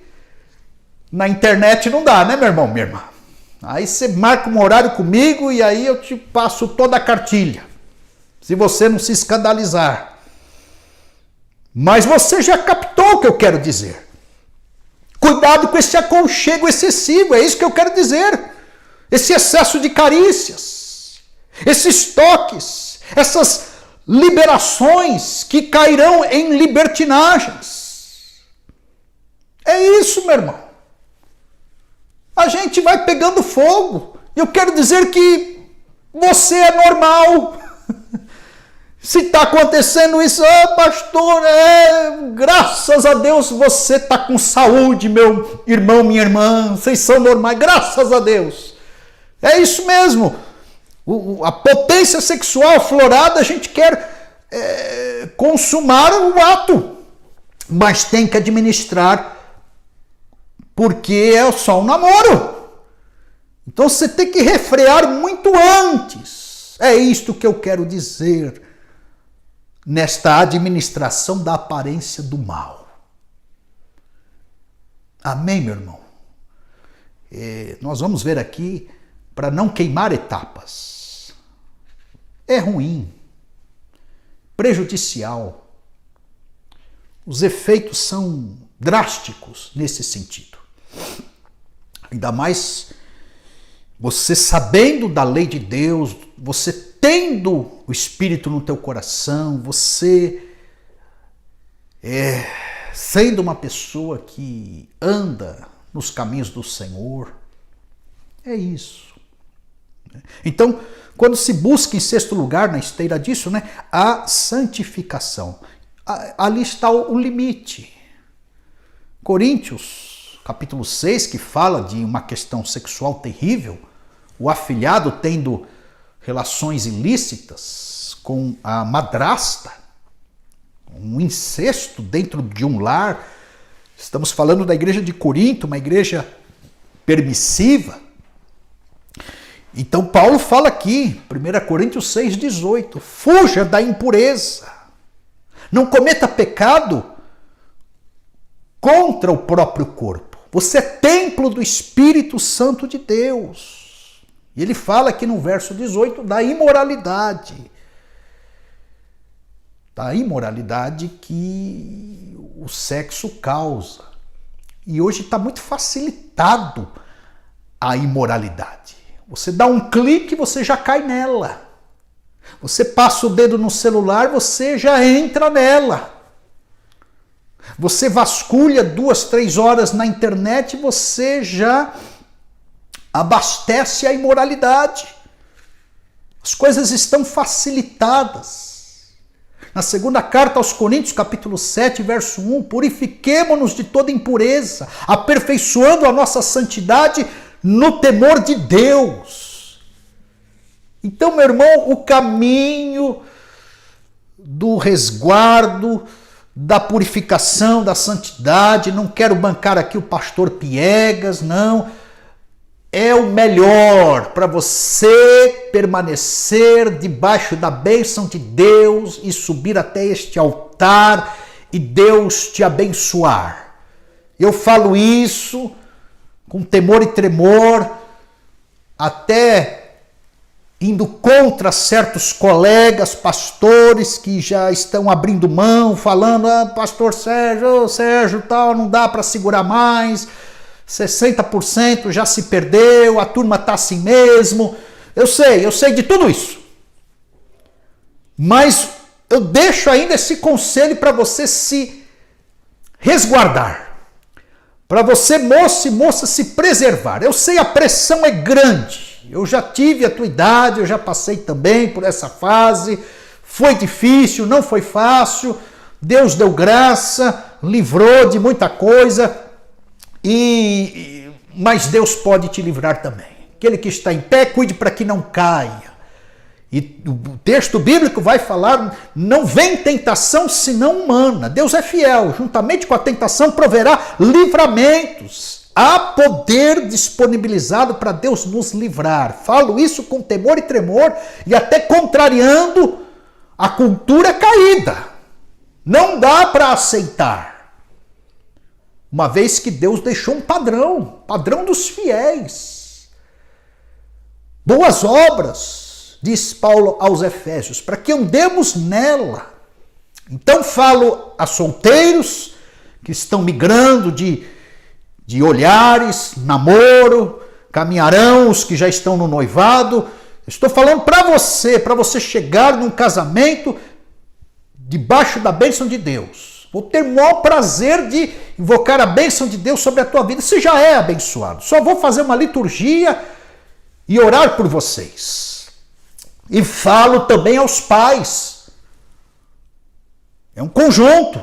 na internet não dá, né, meu irmão, minha irmã? Aí você marca um horário comigo e aí eu te passo toda a cartilha, se você não se escandalizar. Mas você já captou o que eu quero dizer. Cuidado com esse aconchego excessivo, é isso que eu quero dizer. Esse excesso de carícias, esses toques, essas liberações que cairão em libertinagens. É isso, meu irmão. A gente vai pegando fogo. Eu quero dizer que você é normal. Se está acontecendo isso, pastor, graças a Deus você está com saúde, meu irmão, minha irmã. Vocês são normais, graças a Deus. É isso mesmo. A potência sexual aflorada, a gente quer consumar o ato, mas tem que administrar, porque é só um namoro. Então você tem que refrear muito antes. É isto que eu quero dizer nesta administração da aparência do mal. Amém, meu irmão? Nós vamos ver aqui, para não queimar etapas. É ruim, prejudicial. Os efeitos são drásticos nesse sentido. Ainda mais você sabendo da lei de Deus, você tendo o Espírito no teu coração, você sendo uma pessoa que anda nos caminhos do Senhor. É isso. Então, quando se busca em sexto lugar, na esteira disso, né, a santificação. Ali está o limite. Coríntios, capítulo 6, que fala de uma questão sexual terrível, o afilhado tendo relações ilícitas com a madrasta, um incesto dentro de um lar. Estamos falando da igreja de Corinto, uma igreja permissiva. Então Paulo fala aqui, 1 Coríntios 6,18, fuja da impureza, não cometa pecado contra o próprio corpo. Você é templo do Espírito Santo de Deus. E ele fala aqui no verso 18 da imoralidade. Da imoralidade que o sexo causa. E hoje está muito facilitado a imoralidade. Você dá um clique, você já cai nela. Você passa o dedo no celular, você já entra nela. Você vasculha 2, 3 horas na internet, você já abastece a imoralidade. As coisas estão facilitadas. Na segunda carta aos Coríntios, capítulo 7, verso 1, purifiquemo-nos de toda impureza, aperfeiçoando a nossa santidade no temor de Deus. Então, meu irmão, o caminho do resguardo, da purificação, da santidade, não quero bancar aqui o pastor Piegas, não, é o melhor para você permanecer debaixo da bênção de Deus e subir até este altar e Deus te abençoar. Eu falo isso com temor e tremor, até indo contra certos colegas, pastores que já estão abrindo mão, falando, pastor Sérgio, tal, não dá para segurar mais, 60% já se perdeu, a turma está assim mesmo. Eu sei de tudo isso. Mas eu deixo ainda esse conselho para você se resguardar. Para você, moço e moça, se preservar. Eu sei, a pressão é grande. Eu já tive a tua idade, eu já passei também por essa fase. Foi difícil, não foi fácil. Deus deu graça, livrou de muita coisa. Mas Deus pode te livrar também. Aquele que está em pé, cuide para que não caia. E o texto bíblico vai falar, não vem tentação senão humana. Deus é fiel, juntamente com a tentação proverá livramentos. Há poder disponibilizado para Deus nos livrar. Falo isso com temor e tremor e até contrariando a cultura caída. Não dá para aceitar. Uma vez que Deus deixou um padrão dos fiéis. Boas obras, diz Paulo aos Efésios, para que andemos nela. Então falo a solteiros que estão migrando de olhares, namoro, caminharão os que já estão no noivado. Estou falando para você chegar num casamento debaixo da bênção de Deus. Vou ter o maior prazer de invocar a bênção de Deus sobre a tua vida. Você já é abençoado. Só vou fazer uma liturgia e orar por vocês. E falo também aos pais. É um conjunto.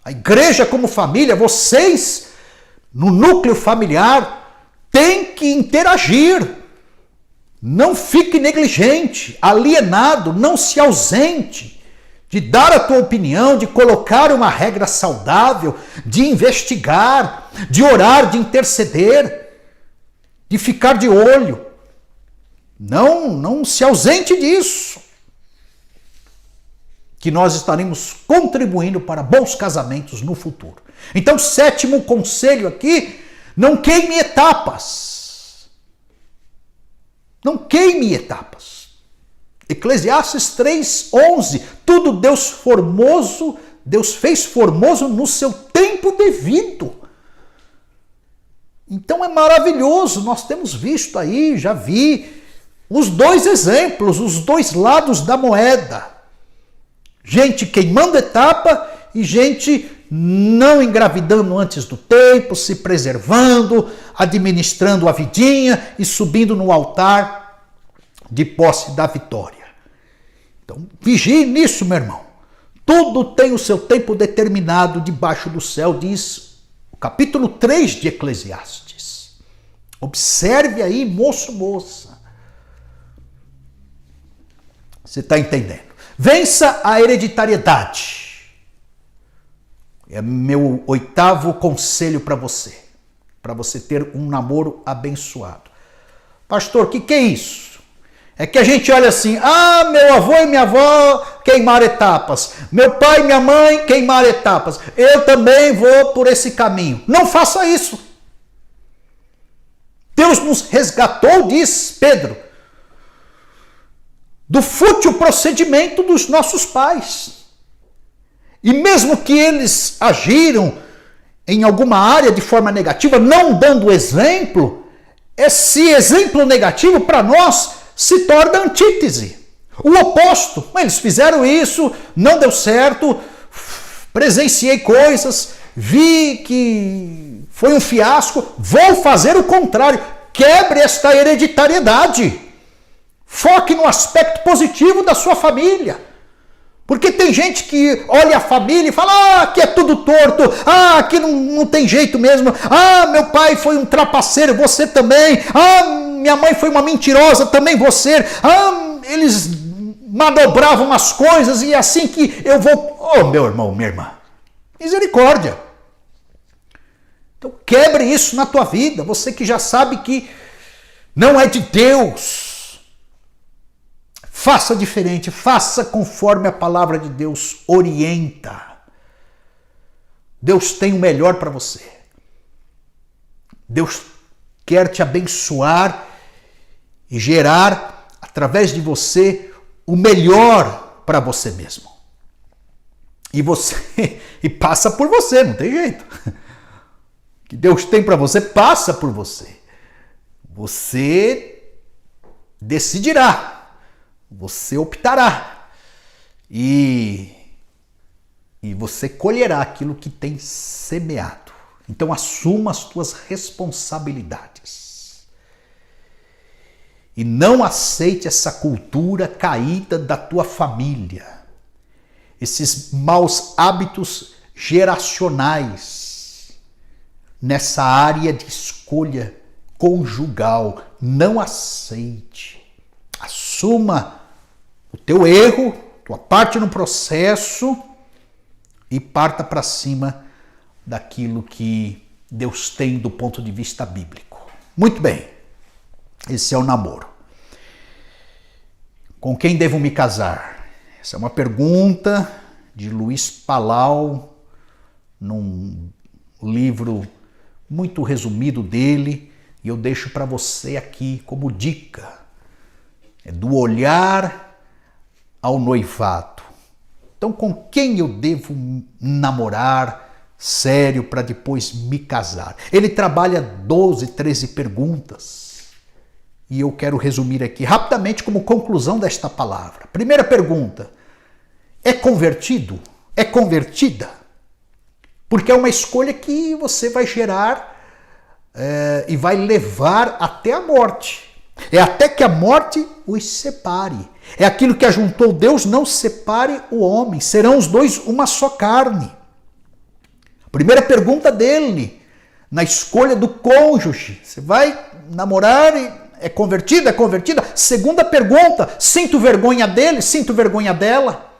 A igreja como família, vocês no núcleo familiar têm que interagir. Não fique negligente, alienado, não se ausente de dar a tua opinião, de colocar uma regra saudável, de investigar, de orar, de interceder, de ficar de olho. Não se ausente disso, que nós estaremos contribuindo para bons casamentos no futuro. Então, 7º conselho aqui, não queime etapas. Não queime etapas. Eclesiastes 3:11, tudo Deus fez formoso no seu tempo devido. Então é maravilhoso, nós temos visto aí, já vi, os dois exemplos, os dois lados da moeda. Gente queimando etapa e gente não engravidando antes do tempo, se preservando, administrando a vidinha e subindo no altar de posse da vitória. Então, vigie nisso, meu irmão. Tudo tem o seu tempo determinado debaixo do céu, diz o capítulo 3 de Eclesiastes. Observe aí, moço, moça. Você está entendendo? Vença a hereditariedade. É meu 8º conselho para você ter um namoro abençoado. Pastor, o que é isso? É que a gente olha assim, meu avô e minha avó queimaram etapas, meu pai e minha mãe queimaram etapas, eu também vou por esse caminho. Não faça isso. Deus nos resgatou, diz Pedro, do fútil procedimento dos nossos pais. E mesmo que eles agiram em alguma área de forma negativa, não dando exemplo, esse exemplo negativo para nós se torna antítese. O oposto. Eles fizeram isso, não deu certo, presenciei coisas, vi que foi um fiasco, vou fazer o contrário. Quebre esta hereditariedade. Foque no aspecto positivo da sua família. Porque tem gente que olha a família e fala, aqui é tudo torto, aqui não tem jeito mesmo, meu pai foi um trapaceiro, você também, minha mãe foi uma mentirosa, também você, eles manobravam as coisas e é assim que eu vou... meu irmão, minha irmã, misericórdia. Então quebre isso na tua vida, você que já sabe que não é de Deus. Faça diferente, faça conforme a palavra de Deus orienta. Deus tem o melhor para você. Deus quer te abençoar e gerar, através de você, o melhor para você mesmo. E passa por você, não tem jeito. O que Deus tem para você, passa por você. Você decidirá. Você optará e você colherá aquilo que tem semeado. Então assuma as tuas responsabilidades. E não aceite essa cultura caída da tua família. Esses maus hábitos geracionais nessa área de escolha conjugal. Não aceite. Assuma o teu erro, tua parte no processo e parta para cima daquilo que Deus tem do ponto de vista bíblico. Muito bem, esse é o namoro. Com quem devo me casar? Essa é uma pergunta de Luiz Palau, num livro muito resumido dele, e eu deixo para você aqui como dica. É do olhar ao noivado. Então, com quem eu devo namorar sério para depois me casar? Ele trabalha 12, 13 perguntas. E eu quero resumir aqui rapidamente como conclusão desta palavra. Primeira pergunta: é convertido? É convertida? Porque é uma escolha que você vai gerar e vai levar até a morte. É até que a morte os separe. É aquilo que ajuntou Deus, não separe o homem. Serão os dois uma só carne. Primeira pergunta dele, na escolha do cônjuge. Você vai namorar e é convertido? É convertida? Segunda pergunta, sinto vergonha dele? Sinto vergonha dela?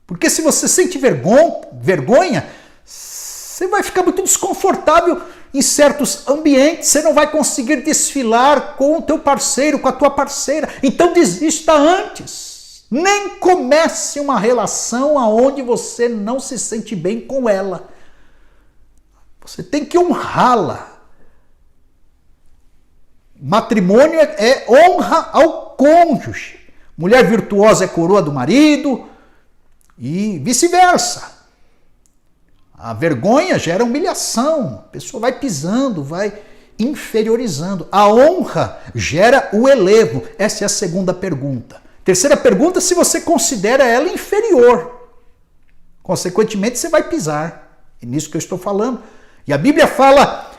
Porque se você sente vergonha, você vai ficar muito desconfortável em certos ambientes, você não vai conseguir desfilar com o teu parceiro, com a tua parceira. Então desista antes. Nem comece uma relação aonde você não se sente bem com ela. Você tem que honrá-la. Matrimônio é honra ao cônjuge. Mulher virtuosa é coroa do marido e vice-versa. A vergonha gera humilhação, a pessoa vai pisando, vai inferiorizando. A honra gera o elevo. Essa é a segunda pergunta. Terceira pergunta, se você considera ela inferior. Consequentemente, você vai pisar. É nisso que eu estou falando. E a Bíblia fala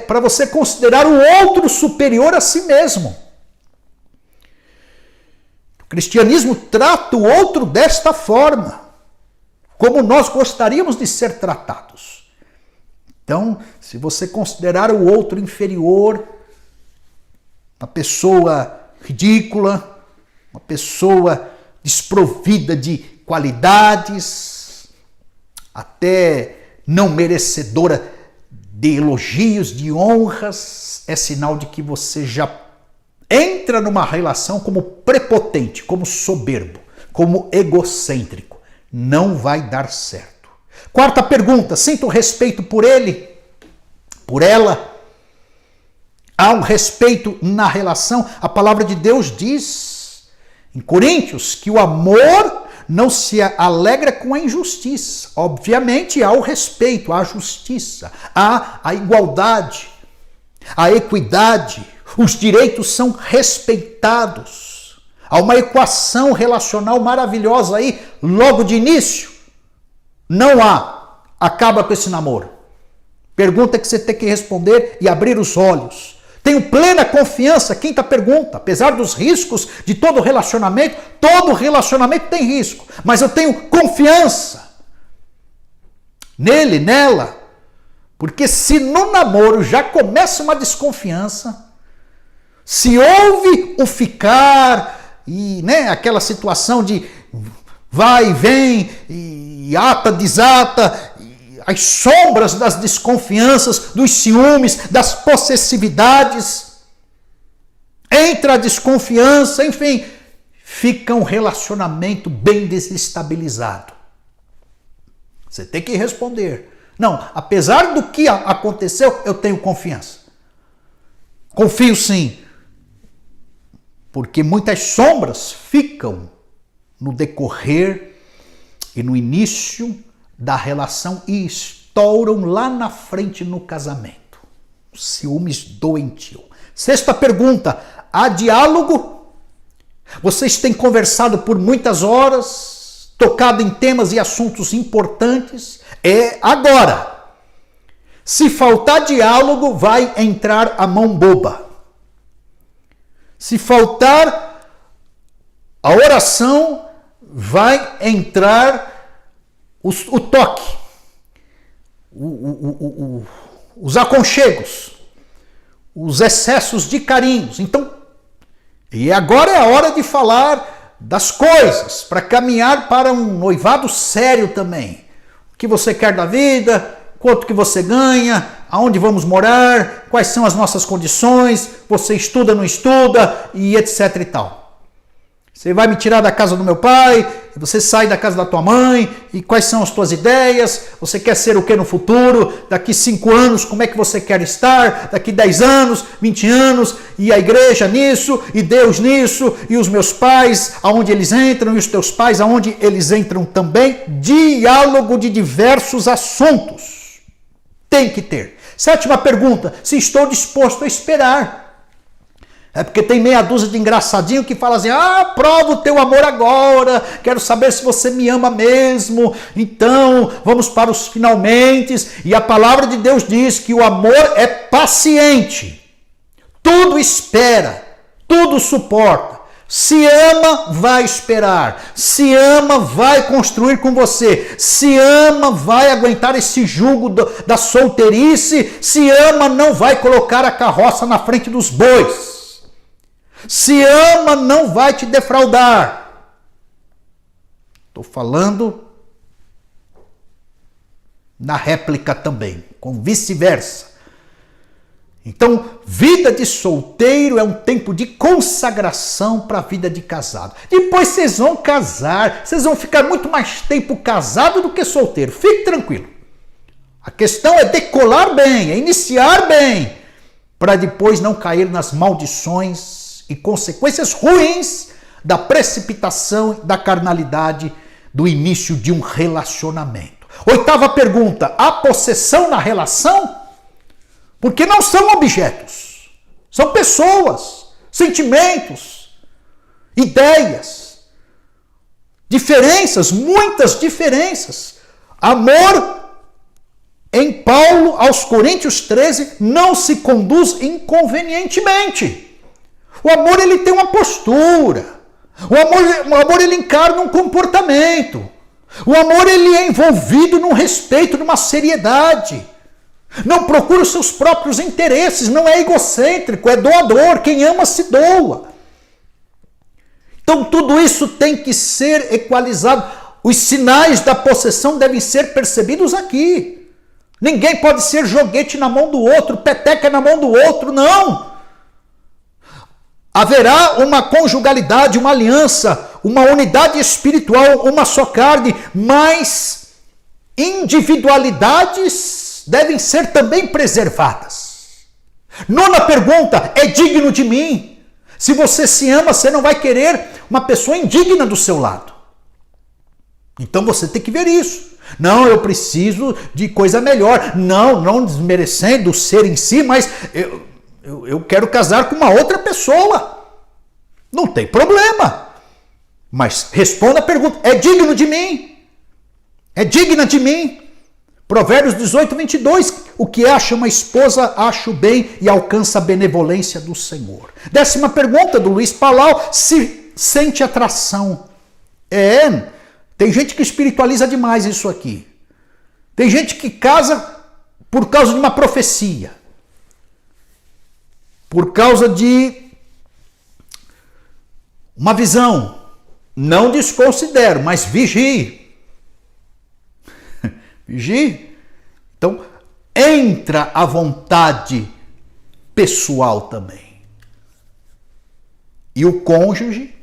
para você considerar o outro superior a si mesmo. O cristianismo trata o outro desta forma, como nós gostaríamos de ser tratados. Então, se você considerar o outro inferior, uma pessoa ridícula, uma pessoa desprovida de qualidades, até não merecedora de elogios, de honras, é sinal de que você já entra numa relação como prepotente, como soberbo, como egocêntrico. Não vai dar certo. Quarta pergunta, sinto respeito por ele, por ela? Há um respeito na relação? A palavra de Deus diz em Coríntios que o amor não se alegra com a injustiça. Obviamente há o respeito, há a justiça, há a igualdade, a equidade, os direitos são respeitados. Há uma equação relacional maravilhosa aí, logo de início. Não há. Acaba com esse namoro. Pergunta que você tem que responder e abrir os olhos. Tenho plena confiança, quinta pergunta, apesar dos riscos de todo relacionamento tem risco, mas eu tenho confiança nele, nela, porque se no namoro já começa uma desconfiança, se houve o ficar e aquela situação de vai e vem, e ata, desata, as sombras das desconfianças, dos ciúmes, das possessividades, entra a desconfiança, enfim, fica um relacionamento bem desestabilizado. Você tem que responder. Não, apesar do que aconteceu, eu tenho confiança. Confio sim, porque muitas sombras ficam no decorrer e no início da relação e estouram lá na frente no casamento. Ciúmes doentio. Sexta pergunta, há diálogo? Vocês têm conversado por muitas horas, tocado em temas e assuntos importantes? É agora. Se faltar diálogo, vai entrar a mão boba. Se faltar a oração, vai entrar o toque, os aconchegos, os excessos de carinhos. Então, e agora é a hora de falar das coisas, para caminhar para um noivado sério também. O que você quer da vida, quanto que você ganha, aonde vamos morar, quais são as nossas condições, você estuda, não estuda, e etc e tal. Você vai me tirar da casa do meu pai, você sai da casa da tua mãe, e quais são as tuas ideias? Você quer ser o que no futuro? Daqui 5 anos, como é que você quer estar? Daqui 10 anos, 20 anos, e a igreja nisso, e Deus nisso, e os meus pais, aonde eles entram, e os teus pais, aonde eles entram também. Diálogo de diversos assuntos. Tem que ter. Sétima pergunta, se estou disposto a esperar. É porque tem meia dúzia de engraçadinho que fala assim, prova o teu amor agora, quero saber se você me ama mesmo, então vamos para os finalmente. E a palavra de Deus diz que o amor é paciente, tudo espera, tudo suporta. Se ama, vai esperar. Se ama, vai construir com você. Se ama, vai aguentar esse jugo da solteirice. Se ama, não vai colocar a carroça na frente dos bois. Se ama, não vai te defraudar. Estou falando na réplica também, com vice-versa. Então, vida de solteiro é um tempo de consagração para a vida de casado. Depois vocês vão casar, vocês vão ficar muito mais tempo casado do que solteiro. Fique tranquilo. A questão é decolar bem, é iniciar bem, para depois não cair nas maldições e consequências ruins da precipitação, da carnalidade, do início de um relacionamento. Oitava pergunta, há possessão na relação? Porque não são objetos, são pessoas, sentimentos, ideias, diferenças, muitas diferenças. Amor, em Paulo, aos Coríntios 13, não se conduz inconvenientemente. O amor, ele tem uma postura. O amor ele encarna um comportamento. O amor, ele é envolvido num respeito, numa seriedade. Não procura os seus próprios interesses, não é egocêntrico, é doador. Quem ama se doa. Então tudo isso tem que ser equalizado. Os sinais da possessão devem ser percebidos aqui. Ninguém pode ser joguete na mão do outro, peteca na mão do outro, não. Haverá uma conjugalidade, uma aliança, uma unidade espiritual, uma só carne, mas individualidades devem ser também preservadas. Nona pergunta, é digno de mim? Se você se ama, você não vai querer uma pessoa indigna do seu lado. Então você tem que ver isso. Não, eu preciso de coisa melhor. Não desmerecendo o ser em si, mas eu quero casar com uma outra pessoa. Não tem problema. Mas responda a pergunta: é digno de mim? É digna de mim? Provérbios 18, 22. O que acha uma esposa, acha o bem e alcança a benevolência do Senhor. 10ª pergunta do Luiz Palau: se sente atração? Tem gente que espiritualiza demais isso aqui. Tem gente que casa por causa de uma profecia. Por causa de uma visão. Não desconsidero, mas vigie. Vigie. Então, entra a vontade pessoal também. E o cônjuge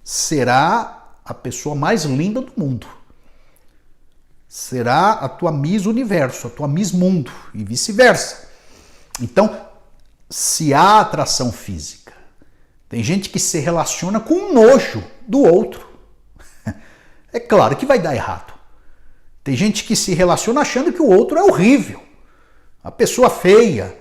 será a pessoa mais linda do mundo. Será a tua Miss Universo, a tua Miss Mundo e vice-versa. Então, se há atração física, tem gente que se relaciona com o nojo do outro. É claro que vai dar errado. Tem gente que se relaciona achando que o outro é horrível. A pessoa feia,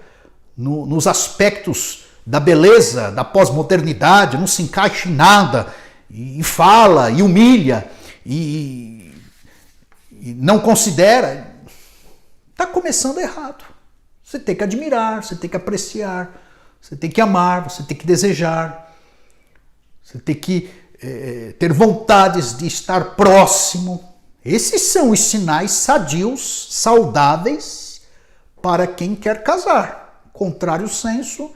nos aspectos da beleza, da pós-modernidade, não se encaixa em nada, e fala, e humilha, e não considera. Está começando errado. Você tem que admirar, você tem que apreciar, você tem que amar, você tem que desejar, você tem que ter vontades de estar próximo. Esses são os sinais sadios, saudáveis, para quem quer casar. Contrário senso,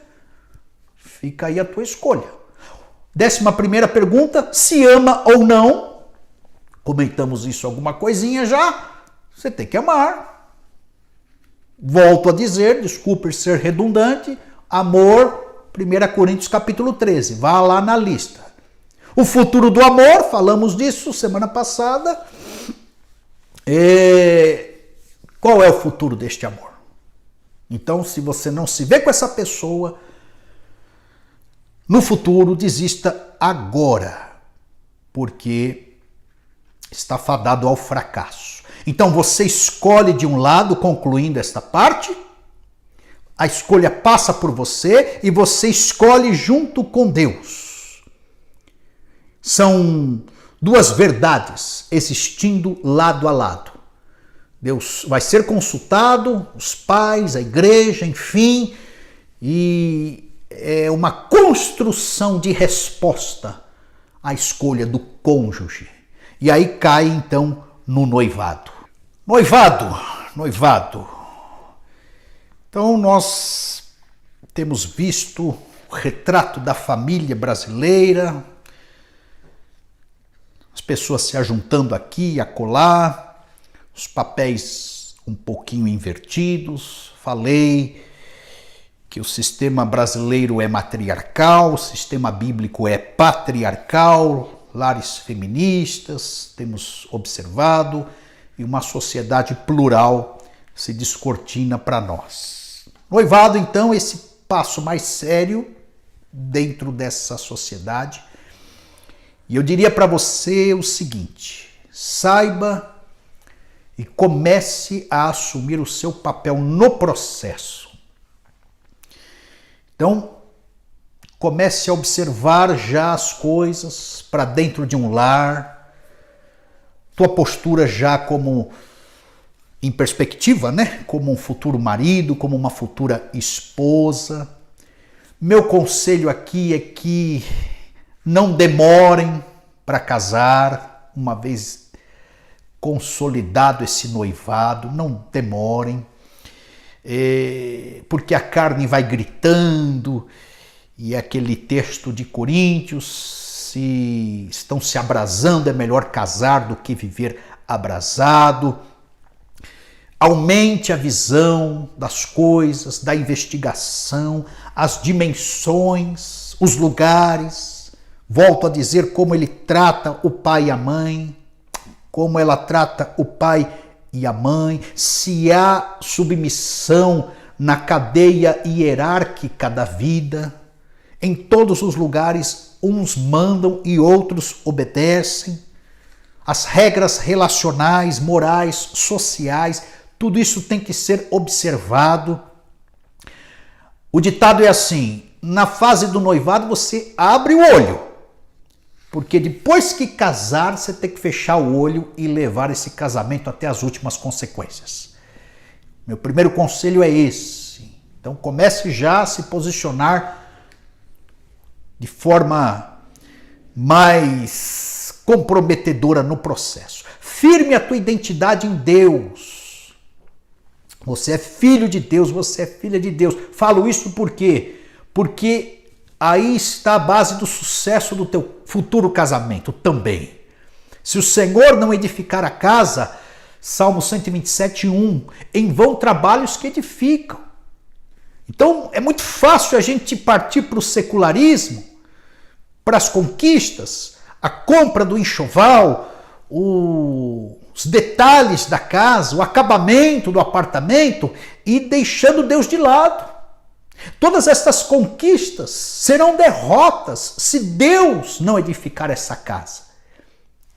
fica aí a tua escolha. 11ª pergunta: se ama ou não? Comentamos isso alguma coisinha já. Você tem que amar. Volto a dizer, desculpe ser redundante, amor, 1 Coríntios capítulo 13, vá lá na lista. O futuro do amor, falamos disso semana passada. Qual é o futuro deste amor? Então, se você não se vê com essa pessoa, no futuro, desista agora, porque está fadado ao fracasso. Então, você escolhe de um lado, concluindo esta parte, a escolha passa por você e você escolhe junto com Deus. São duas verdades existindo lado a lado. Deus vai ser consultado, os pais, a igreja, enfim, e é uma construção de resposta à escolha do cônjuge. E aí cai então no noivado. Noivado. Então nós temos visto o retrato da família brasileira, as pessoas se ajuntando aqui e acolá, os papéis um pouquinho invertidos. Falei que o sistema brasileiro é matriarcal, o sistema bíblico é patriarcal, lares feministas, temos observado, e uma sociedade plural se descortina para nós. Noivado, então, esse passo mais sério dentro dessa sociedade. E eu diria para você o seguinte: saiba e comece a assumir o seu papel no processo. Então, comece a observar já as coisas para dentro de um lar, tua postura já como em perspectiva, né? Como um futuro marido, como uma futura esposa. Meu conselho aqui é que não demorem para casar, uma vez consolidado esse noivado, não demorem, porque a carne vai gritando, e aquele texto de Coríntios, se estão se abrasando, é melhor casar do que viver abrasado. Aumente a visão das coisas, da investigação, as dimensões, os lugares. Volto a dizer como ele trata o pai e a mãe, como ela trata o pai e a mãe, se há submissão na cadeia hierárquica da vida. Em todos os lugares, uns mandam e outros obedecem. as regras relacionais, morais, sociais, tudo isso tem que ser observado. O ditado é assim: na fase do noivado você abre o olho, porque depois que casar você tem que fechar o olho e levar esse casamento até as últimas consequências. Meu primeiro conselho é esse. Então comece já a se posicionar de forma mais comprometedora no processo. Firme a tua identidade em Deus. Você é filho de Deus, você é filha de Deus. Falo isso por quê? Porque aí está a base do sucesso do teu futuro casamento também. Se o Senhor não edificar a casa, Salmo 127:1, em vão trabalhos que edificam. Então é muito fácil a gente partir para o secularismo, para as conquistas, a compra do enxoval, os detalhes da casa, o acabamento do apartamento e deixando Deus de lado. Todas essas conquistas serão derrotas se Deus não edificar essa casa.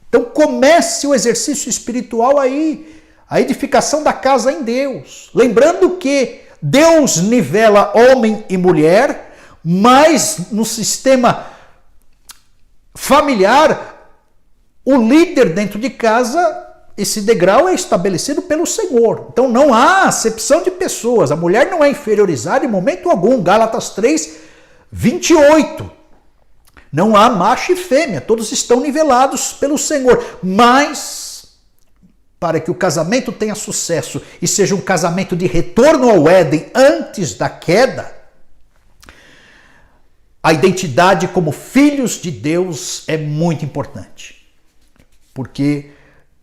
Então comece o exercício espiritual aí, a edificação da casa em Deus. Lembrando que Deus nivela homem e mulher, mas no sistema familiar, o líder dentro de casa, esse degrau é estabelecido pelo Senhor. Então não há acepção de pessoas. A mulher não é inferiorizada em momento algum. Gálatas 3:28. Não há macho e fêmea. Todos estão nivelados pelo Senhor. Mas, para que o casamento tenha sucesso e seja um casamento de retorno ao Éden antes da queda, a identidade como filhos de Deus é muito importante. Porque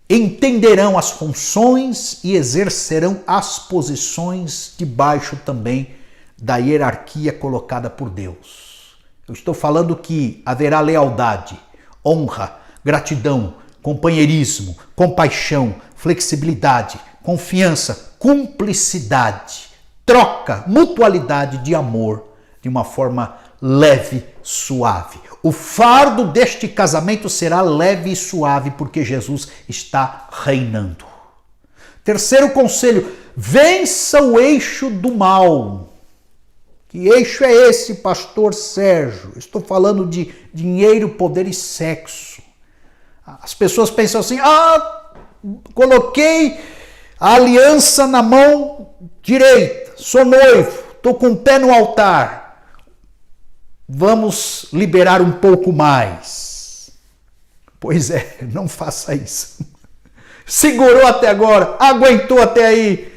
entenderão as funções e exercerão as posições debaixo também da hierarquia colocada por Deus. Eu estou falando que haverá lealdade, honra, gratidão, companheirismo, compaixão, flexibilidade, confiança, cumplicidade, troca, mutualidade de amor de uma forma leve, suave. O fardo deste casamento será leve e suave porque Jesus está reinando. Terceiro conselho: vença o eixo do mal. Que eixo é esse, pastor Sérgio? Estou falando de dinheiro, poder e sexo. As pessoas pensam assim: coloquei a aliança na mão direita, sou noivo, estou com o pé no altar. Vamos liberar um pouco mais. Pois é, não faça isso. Segurou até agora, aguentou até aí.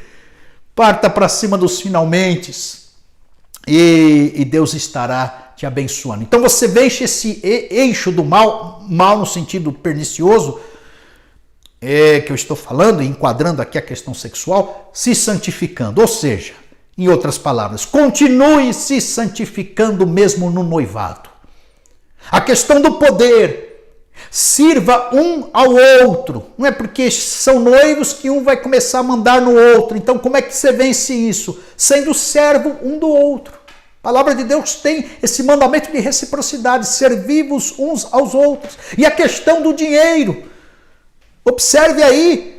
Parta para cima dos finalmente e Deus estará te abençoando. Então você vence esse eixo do mal, mal no sentido pernicioso, que eu estou falando, enquadrando aqui a questão sexual, se santificando. Ou seja, em outras palavras, continue se santificando mesmo no noivado. A questão do poder, sirva um ao outro. Não é porque são noivos que um vai começar a mandar no outro. Então como é que você vence isso? Sendo servo um do outro. A palavra de Deus tem esse mandamento de reciprocidade, servir-vos uns aos outros. E a questão do dinheiro, observe aí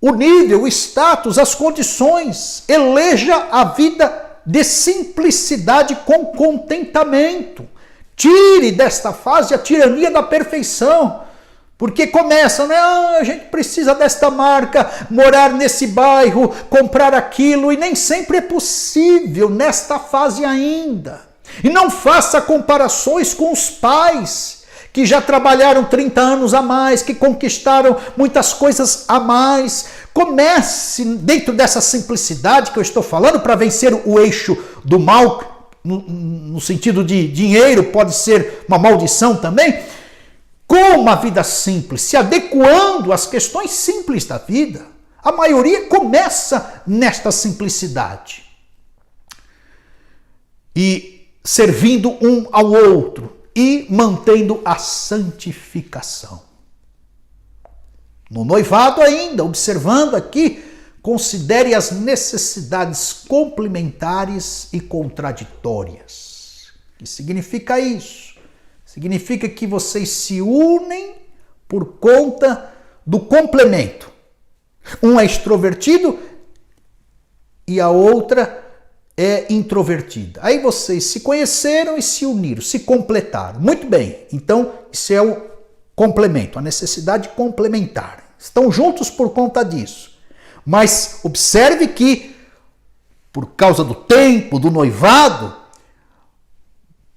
o nível, o status, as condições. Eleja a vida de simplicidade com contentamento. Tire desta fase a tirania da perfeição. Porque começa, né? A gente precisa desta marca, morar nesse bairro, comprar aquilo, e nem sempre é possível nesta fase ainda. E não faça comparações com os pais que já trabalharam 30 anos a mais, que conquistaram muitas coisas a mais. Comece dentro dessa simplicidade que eu estou falando para vencer o eixo do mal, no sentido de dinheiro, pode ser uma maldição também, com uma vida simples, se adequando às questões simples da vida. A maioria começa nesta simplicidade. E servindo um ao outro e mantendo a santificação. No noivado ainda, observando aqui, considere as necessidades complementares e contraditórias. O que significa isso? Significa que vocês se unem por conta do complemento. Um é extrovertido e a outra é introvertida. Aí vocês se conheceram e se uniram, se completaram. Muito bem, então isso é o complemento, a necessidade complementar. Estão juntos por conta disso. Mas observe que, por causa do tempo, do noivado,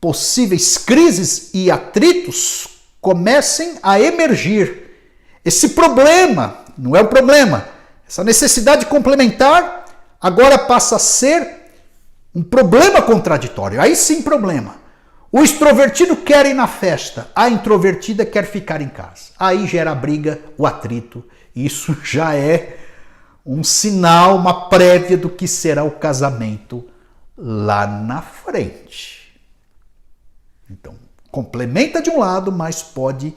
possíveis crises e atritos comecem a emergir. Esse problema, não é um problema, essa necessidade complementar agora passa a ser um problema contraditório. Aí sim problema. O extrovertido quer ir na festa, a introvertida quer ficar em casa. Aí gera a briga, o atrito. Isso já é um sinal, uma prévia do que será o casamento lá na frente. Então, complementa de um lado, mas pode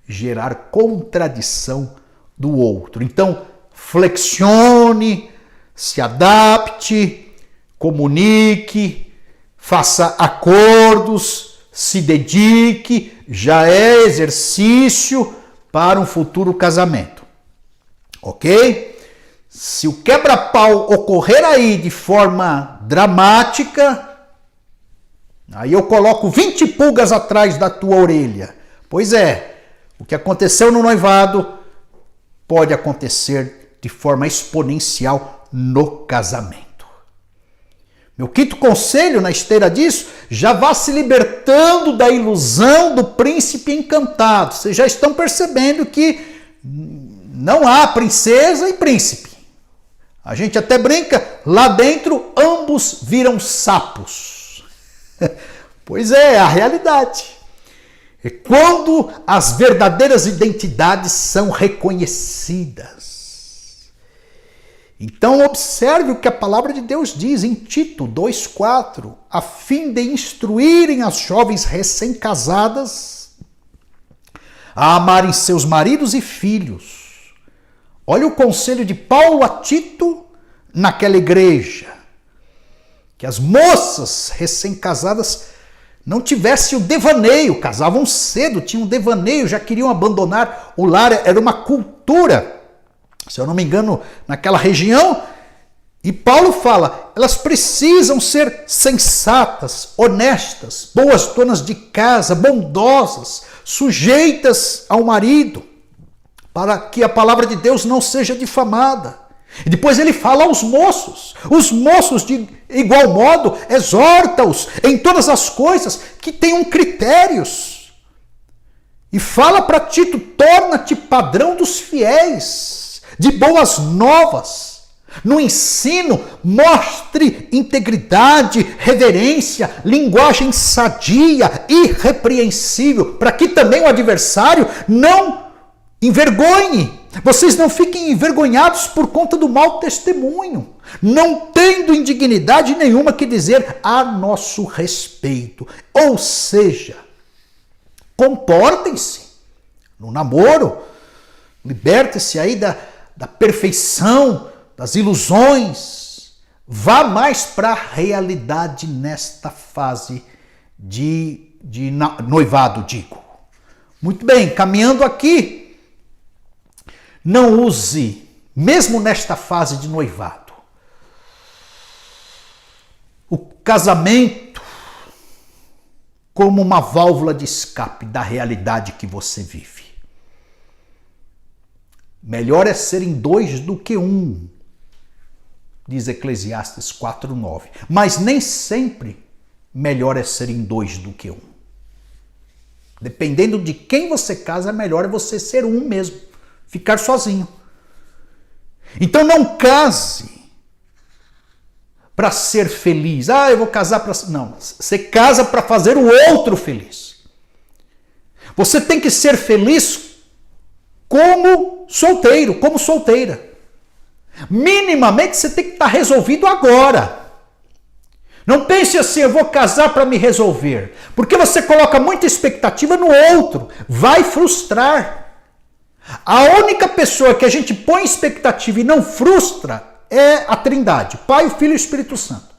gerar contradição do outro. Então, flexione, se adapte, comunique, faça acordos, se dedique, já é exercício para um futuro casamento. Ok? Se o quebra-pau ocorrer aí de forma dramática, aí eu coloco 20 pulgas atrás da tua orelha. Pois é, o que aconteceu no noivado pode acontecer de forma exponencial no casamento. Meu quinto conselho na esteira disso, já vá se libertando da ilusão do príncipe encantado. Vocês já estão percebendo que não há princesa e príncipe. A gente até brinca, lá dentro ambos viram sapos. Pois é a realidade. É quando as verdadeiras identidades são reconhecidas. Então observe o que a palavra de Deus diz em Tito 2,4, a fim de instruírem as jovens recém-casadas a amarem seus maridos e filhos. Olha o conselho de Paulo a Tito naquela igreja. Que as moças recém-casadas não tivessem o devaneio, casavam cedo, tinham devaneio, já queriam abandonar o lar, era uma cultura, se eu não me engano, naquela região. E Paulo fala, elas precisam ser sensatas, honestas, boas donas de casa, bondosas, sujeitas ao marido, para que a palavra de Deus não seja difamada. E depois ele fala aos moços. Os moços, de igual modo, exorta-os em todas as coisas que tenham critérios. E fala para Tito, torna-te padrão dos fiéis, de boas novas. No ensino, mostre integridade, reverência, linguagem sadia, irrepreensível, para que também o adversário não envergonhe. Vocês não fiquem envergonhados por conta do mau testemunho, não tendo indignidade nenhuma que dizer a nosso respeito. Ou seja, comportem-se no namoro, liberte-se aí da perfeição, das ilusões, vá mais para a realidade nesta fase de noivado, digo. Muito bem, caminhando aqui, não use, mesmo nesta fase de noivado, o casamento como uma válvula de escape da realidade que você vive. Melhor é serem dois do que um, diz Eclesiastes 4:9. Mas nem sempre melhor é serem dois do que um. Dependendo de quem você casa, melhor é você ser um mesmo. Ficar sozinho. Então não case para ser feliz. Eu vou casar para... Não, você casa para fazer o outro feliz. Você tem que ser feliz como solteiro, como solteira. Minimamente você tem que estar resolvido agora. Não pense assim, eu vou casar para me resolver. Porque você coloca muita expectativa no outro. Vai frustrar. A única pessoa que a gente põe expectativa e não frustra é a Trindade, Pai, o Filho e o Espírito Santo.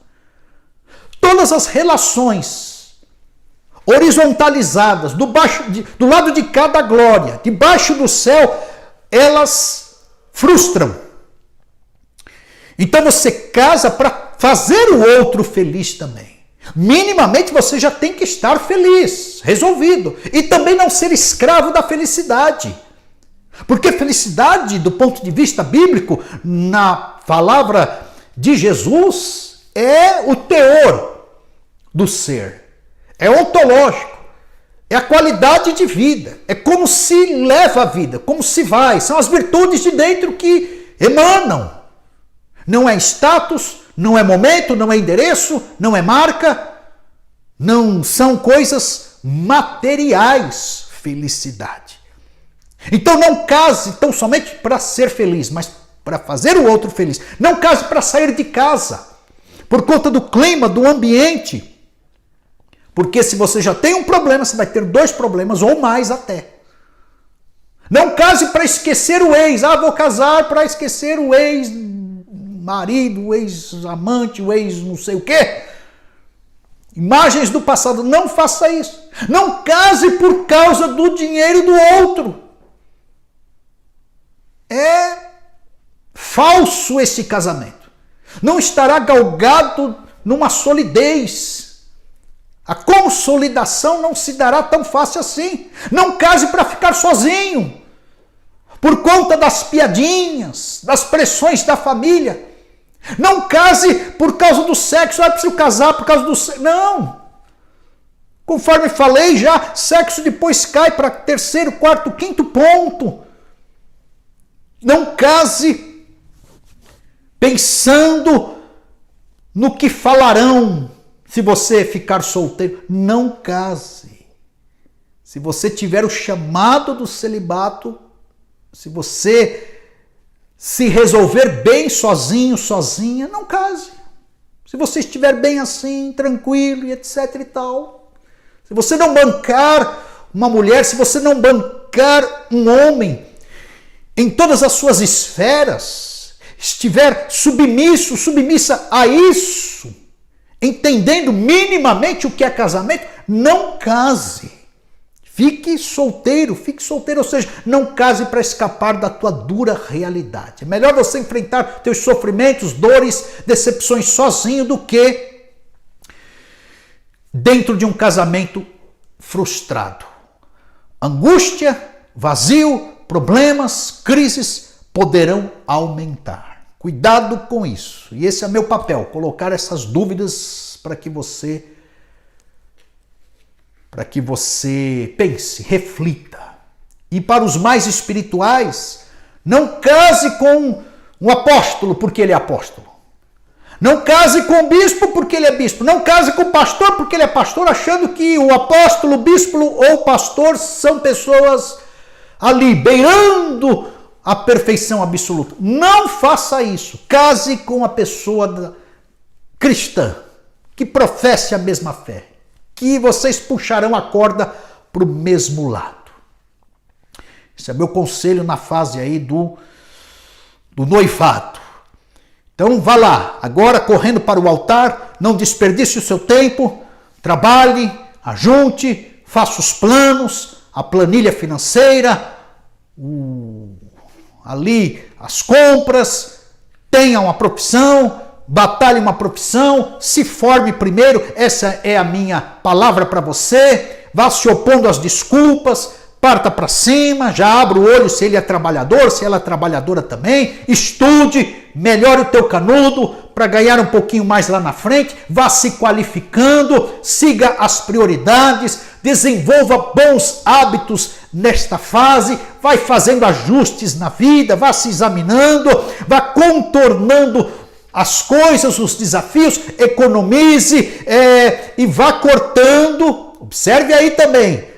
Todas as relações horizontalizadas, do lado de cada glória, debaixo do céu, elas frustram. Então você casa para fazer o outro feliz também. Minimamente você já tem que estar feliz, resolvido. E também não ser escravo da felicidade. Porque felicidade, do ponto de vista bíblico, na palavra de Jesus, é o teor do ser. É ontológico. É a qualidade de vida. É como se leva a vida, como se vai. São as virtudes de dentro que emanam. Não é status, não é momento, não é endereço, não é marca. Não são coisas materiais. Felicidade. Então não case tão somente para ser feliz, mas para fazer o outro feliz. Não case para sair de casa, por conta do clima, do ambiente. Porque se você já tem um problema, você vai ter 2 problemas ou mais até. Não case para esquecer o ex. Ah, vou casar para esquecer o ex-marido, o ex-amante, o ex não sei o quê. Imagens do passado. Não faça isso. Não case por causa do dinheiro do outro. É falso esse casamento. Não estará galgado numa solidez. A consolidação não se dará tão fácil assim. Não case para ficar sozinho. Por conta das piadinhas, das pressões da família. Não case por causa do sexo. Ah, preciso casar por causa do sexo. Não. Conforme falei já, sexo depois cai para 3º, 4º, 5º ponto. Não case pensando no que falarão se você ficar solteiro. Não case. Se você tiver o chamado do celibato, se você se resolver bem sozinho, sozinha, não case. Se você estiver bem assim, tranquilo e etc e tal. Se você não bancar uma mulher, se você não bancar um homem em todas as suas esferas, estiver submisso, submissa a isso, entendendo minimamente o que é casamento, não case. Fique solteiro, ou seja, não case para escapar da tua dura realidade. É melhor você enfrentar teus sofrimentos, dores, decepções sozinho do que dentro de um casamento frustrado. Angústia, vazio, problemas, crises poderão aumentar. Cuidado com isso. E esse é meu papel, colocar essas dúvidas para que você pense, reflita. E para os mais espirituais, não case com um apóstolo porque ele é apóstolo. Não case com o bispo porque ele é bispo. Não case com o pastor porque ele é pastor, achando que o apóstolo, bispo ou pastor são pessoas ali beirando a perfeição absoluta. Não faça isso. Case com a pessoa cristã, que professe a mesma fé, que vocês puxarão a corda para o mesmo lado. Esse é meu conselho na fase aí do noivado. Então vá lá, agora correndo para o altar, não desperdice o seu tempo, trabalhe, ajunte, faça os planos, a planilha financeira, ali as compras, tenha uma profissão, batalhe uma profissão, se forme primeiro, essa é a minha palavra para você, vá se opondo às desculpas, parta para cima, já abra o olho se ele é trabalhador, se ela é trabalhadora também, estude, melhore o teu canudo para ganhar um pouquinho mais lá na frente, vá se qualificando, siga as prioridades, desenvolva bons hábitos nesta fase, vai fazendo ajustes na vida, vá se examinando, vá contornando as coisas, os desafios, economize e vá cortando, observe aí também,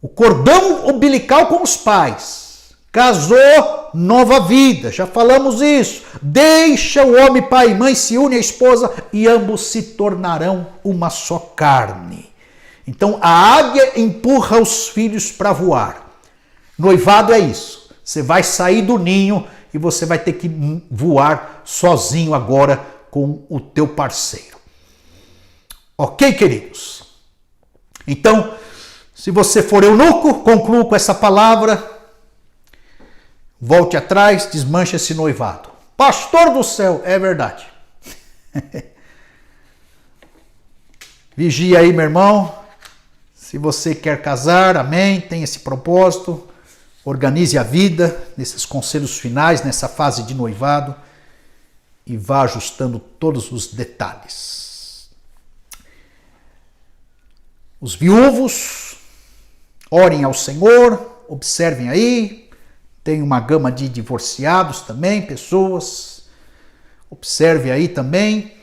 o cordão umbilical com os pais. Casou, nova vida, já falamos isso. Deixa o homem, pai e mãe, se une à esposa e ambos se tornarão uma só carne. Então a águia empurra os filhos para voar. Noivado é isso. Você vai sair do ninho e você vai ter que voar sozinho agora com o teu parceiro. Ok, queridos? Então, se você for eunuco, concluo com essa palavra. Volte atrás, desmanche esse noivado. Pastor do céu, é verdade. Vigia aí, meu irmão. Se você quer casar, amém, tem esse propósito. Organize a vida nesses conselhos finais, nessa fase de noivado. E vá ajustando todos os detalhes. Os viúvos, orem ao Senhor, observem aí. Tem uma gama de divorciados também, pessoas. Observe aí também.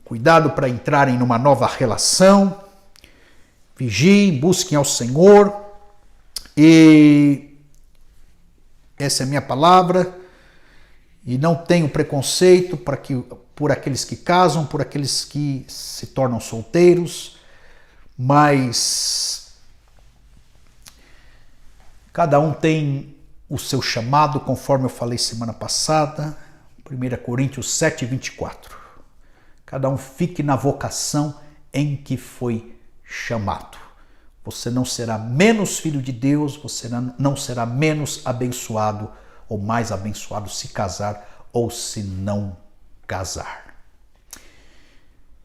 Cuidado para entrarem numa nova relação. Vigiem, busquem ao Senhor. E essa é a minha palavra. E não tenho preconceito por aqueles que casam, por aqueles que se tornam solteiros. Mas cada um tem o seu chamado, conforme eu falei semana passada. 1 Coríntios 7, 24. Cada um fique na vocação em que foi chamado. Você não será menos filho de Deus, você não será menos abençoado ou mais abençoado se casar ou se não casar.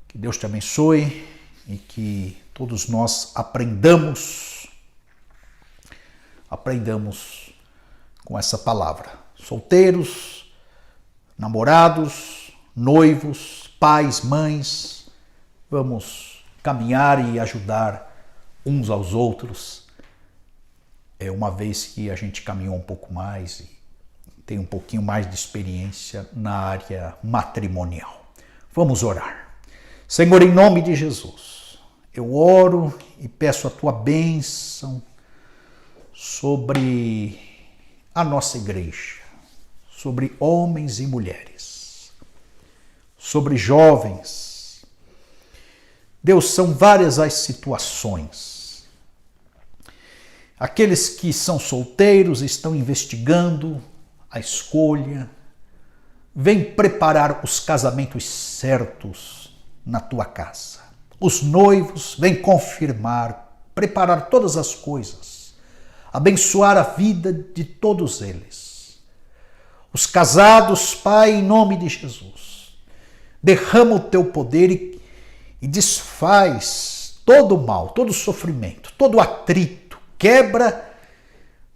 Que Deus te abençoe e que todos nós aprendamos com essa palavra. Solteiros, namorados, noivos, pais, mães, vamos caminhar e ajudar uns aos outros, uma vez que a gente caminhou um pouco mais e tem um pouquinho mais de experiência na área matrimonial. Vamos orar. Senhor, em nome de Jesus, eu oro e peço a tua bênção sobre a nossa igreja, sobre homens e mulheres, sobre jovens. Deus, são várias as situações. Aqueles que são solteiros estão investigando a escolha. Vem preparar os casamentos certos na tua casa. Os noivos vêm confirmar, preparar todas as coisas, abençoar a vida de todos eles. Os casados, Pai, em nome de Jesus, derrama o teu poder e desfaz todo o mal, todo o sofrimento, todo o atrito, quebra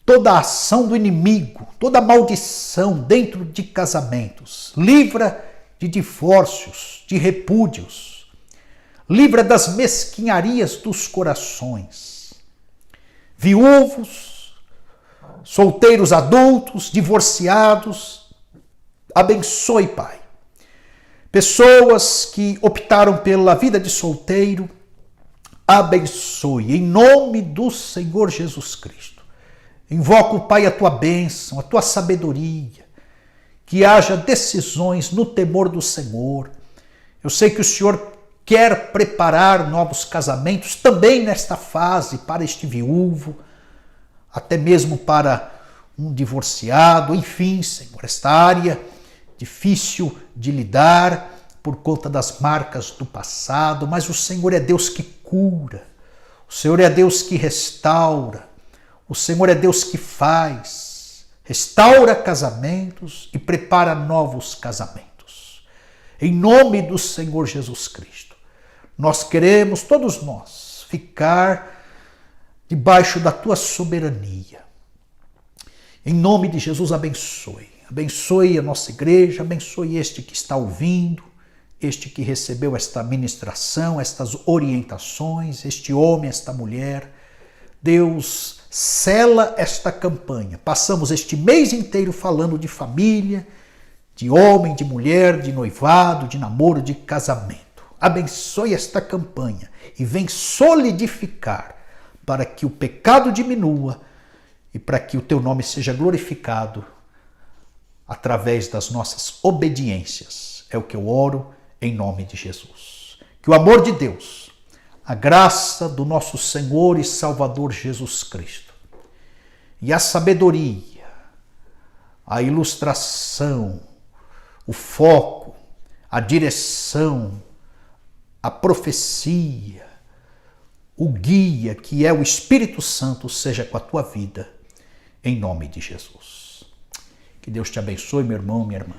toda a ação do inimigo, toda a maldição dentro de casamentos, livra de divórcios, de repúdios, livra das mesquinharias dos corações. Viúvos, solteiros adultos, divorciados, abençoe, Pai. Pessoas que optaram pela vida de solteiro, abençoe, em nome do Senhor Jesus Cristo. Invoco, Pai, a tua bênção, a tua sabedoria, que haja decisões no temor do Senhor. Eu sei que o Senhor quer preparar novos casamentos também nesta fase para este viúvo, até mesmo para um divorciado, enfim, Senhor, esta área difícil de lidar por conta das marcas do passado, mas o Senhor é Deus que cura, o Senhor é Deus que restaura, o Senhor é Deus que faz, restaura casamentos e prepara novos casamentos. Em nome do Senhor Jesus Cristo, nós queremos, todos nós, ficar debaixo da tua soberania. Em nome de Jesus, abençoe. Abençoe a nossa igreja, abençoe este que está ouvindo, este que recebeu esta ministração, estas orientações, este homem, esta mulher. Deus, sela esta campanha. Passamos este mês inteiro falando de família, de homem, de mulher, de noivado, de namoro, de casamento. Abençoe esta campanha e vem solidificar para que o pecado diminua e para que o teu nome seja glorificado através das nossas obediências. É o que eu oro em nome de Jesus. Que o amor de Deus, a graça do nosso Senhor e Salvador Jesus Cristo e a sabedoria, a ilustração, o foco, a direção, a profecia, o guia que é o Espírito Santo seja com a tua vida, em nome de Jesus. Que Deus te abençoe, meu irmão, minha irmã.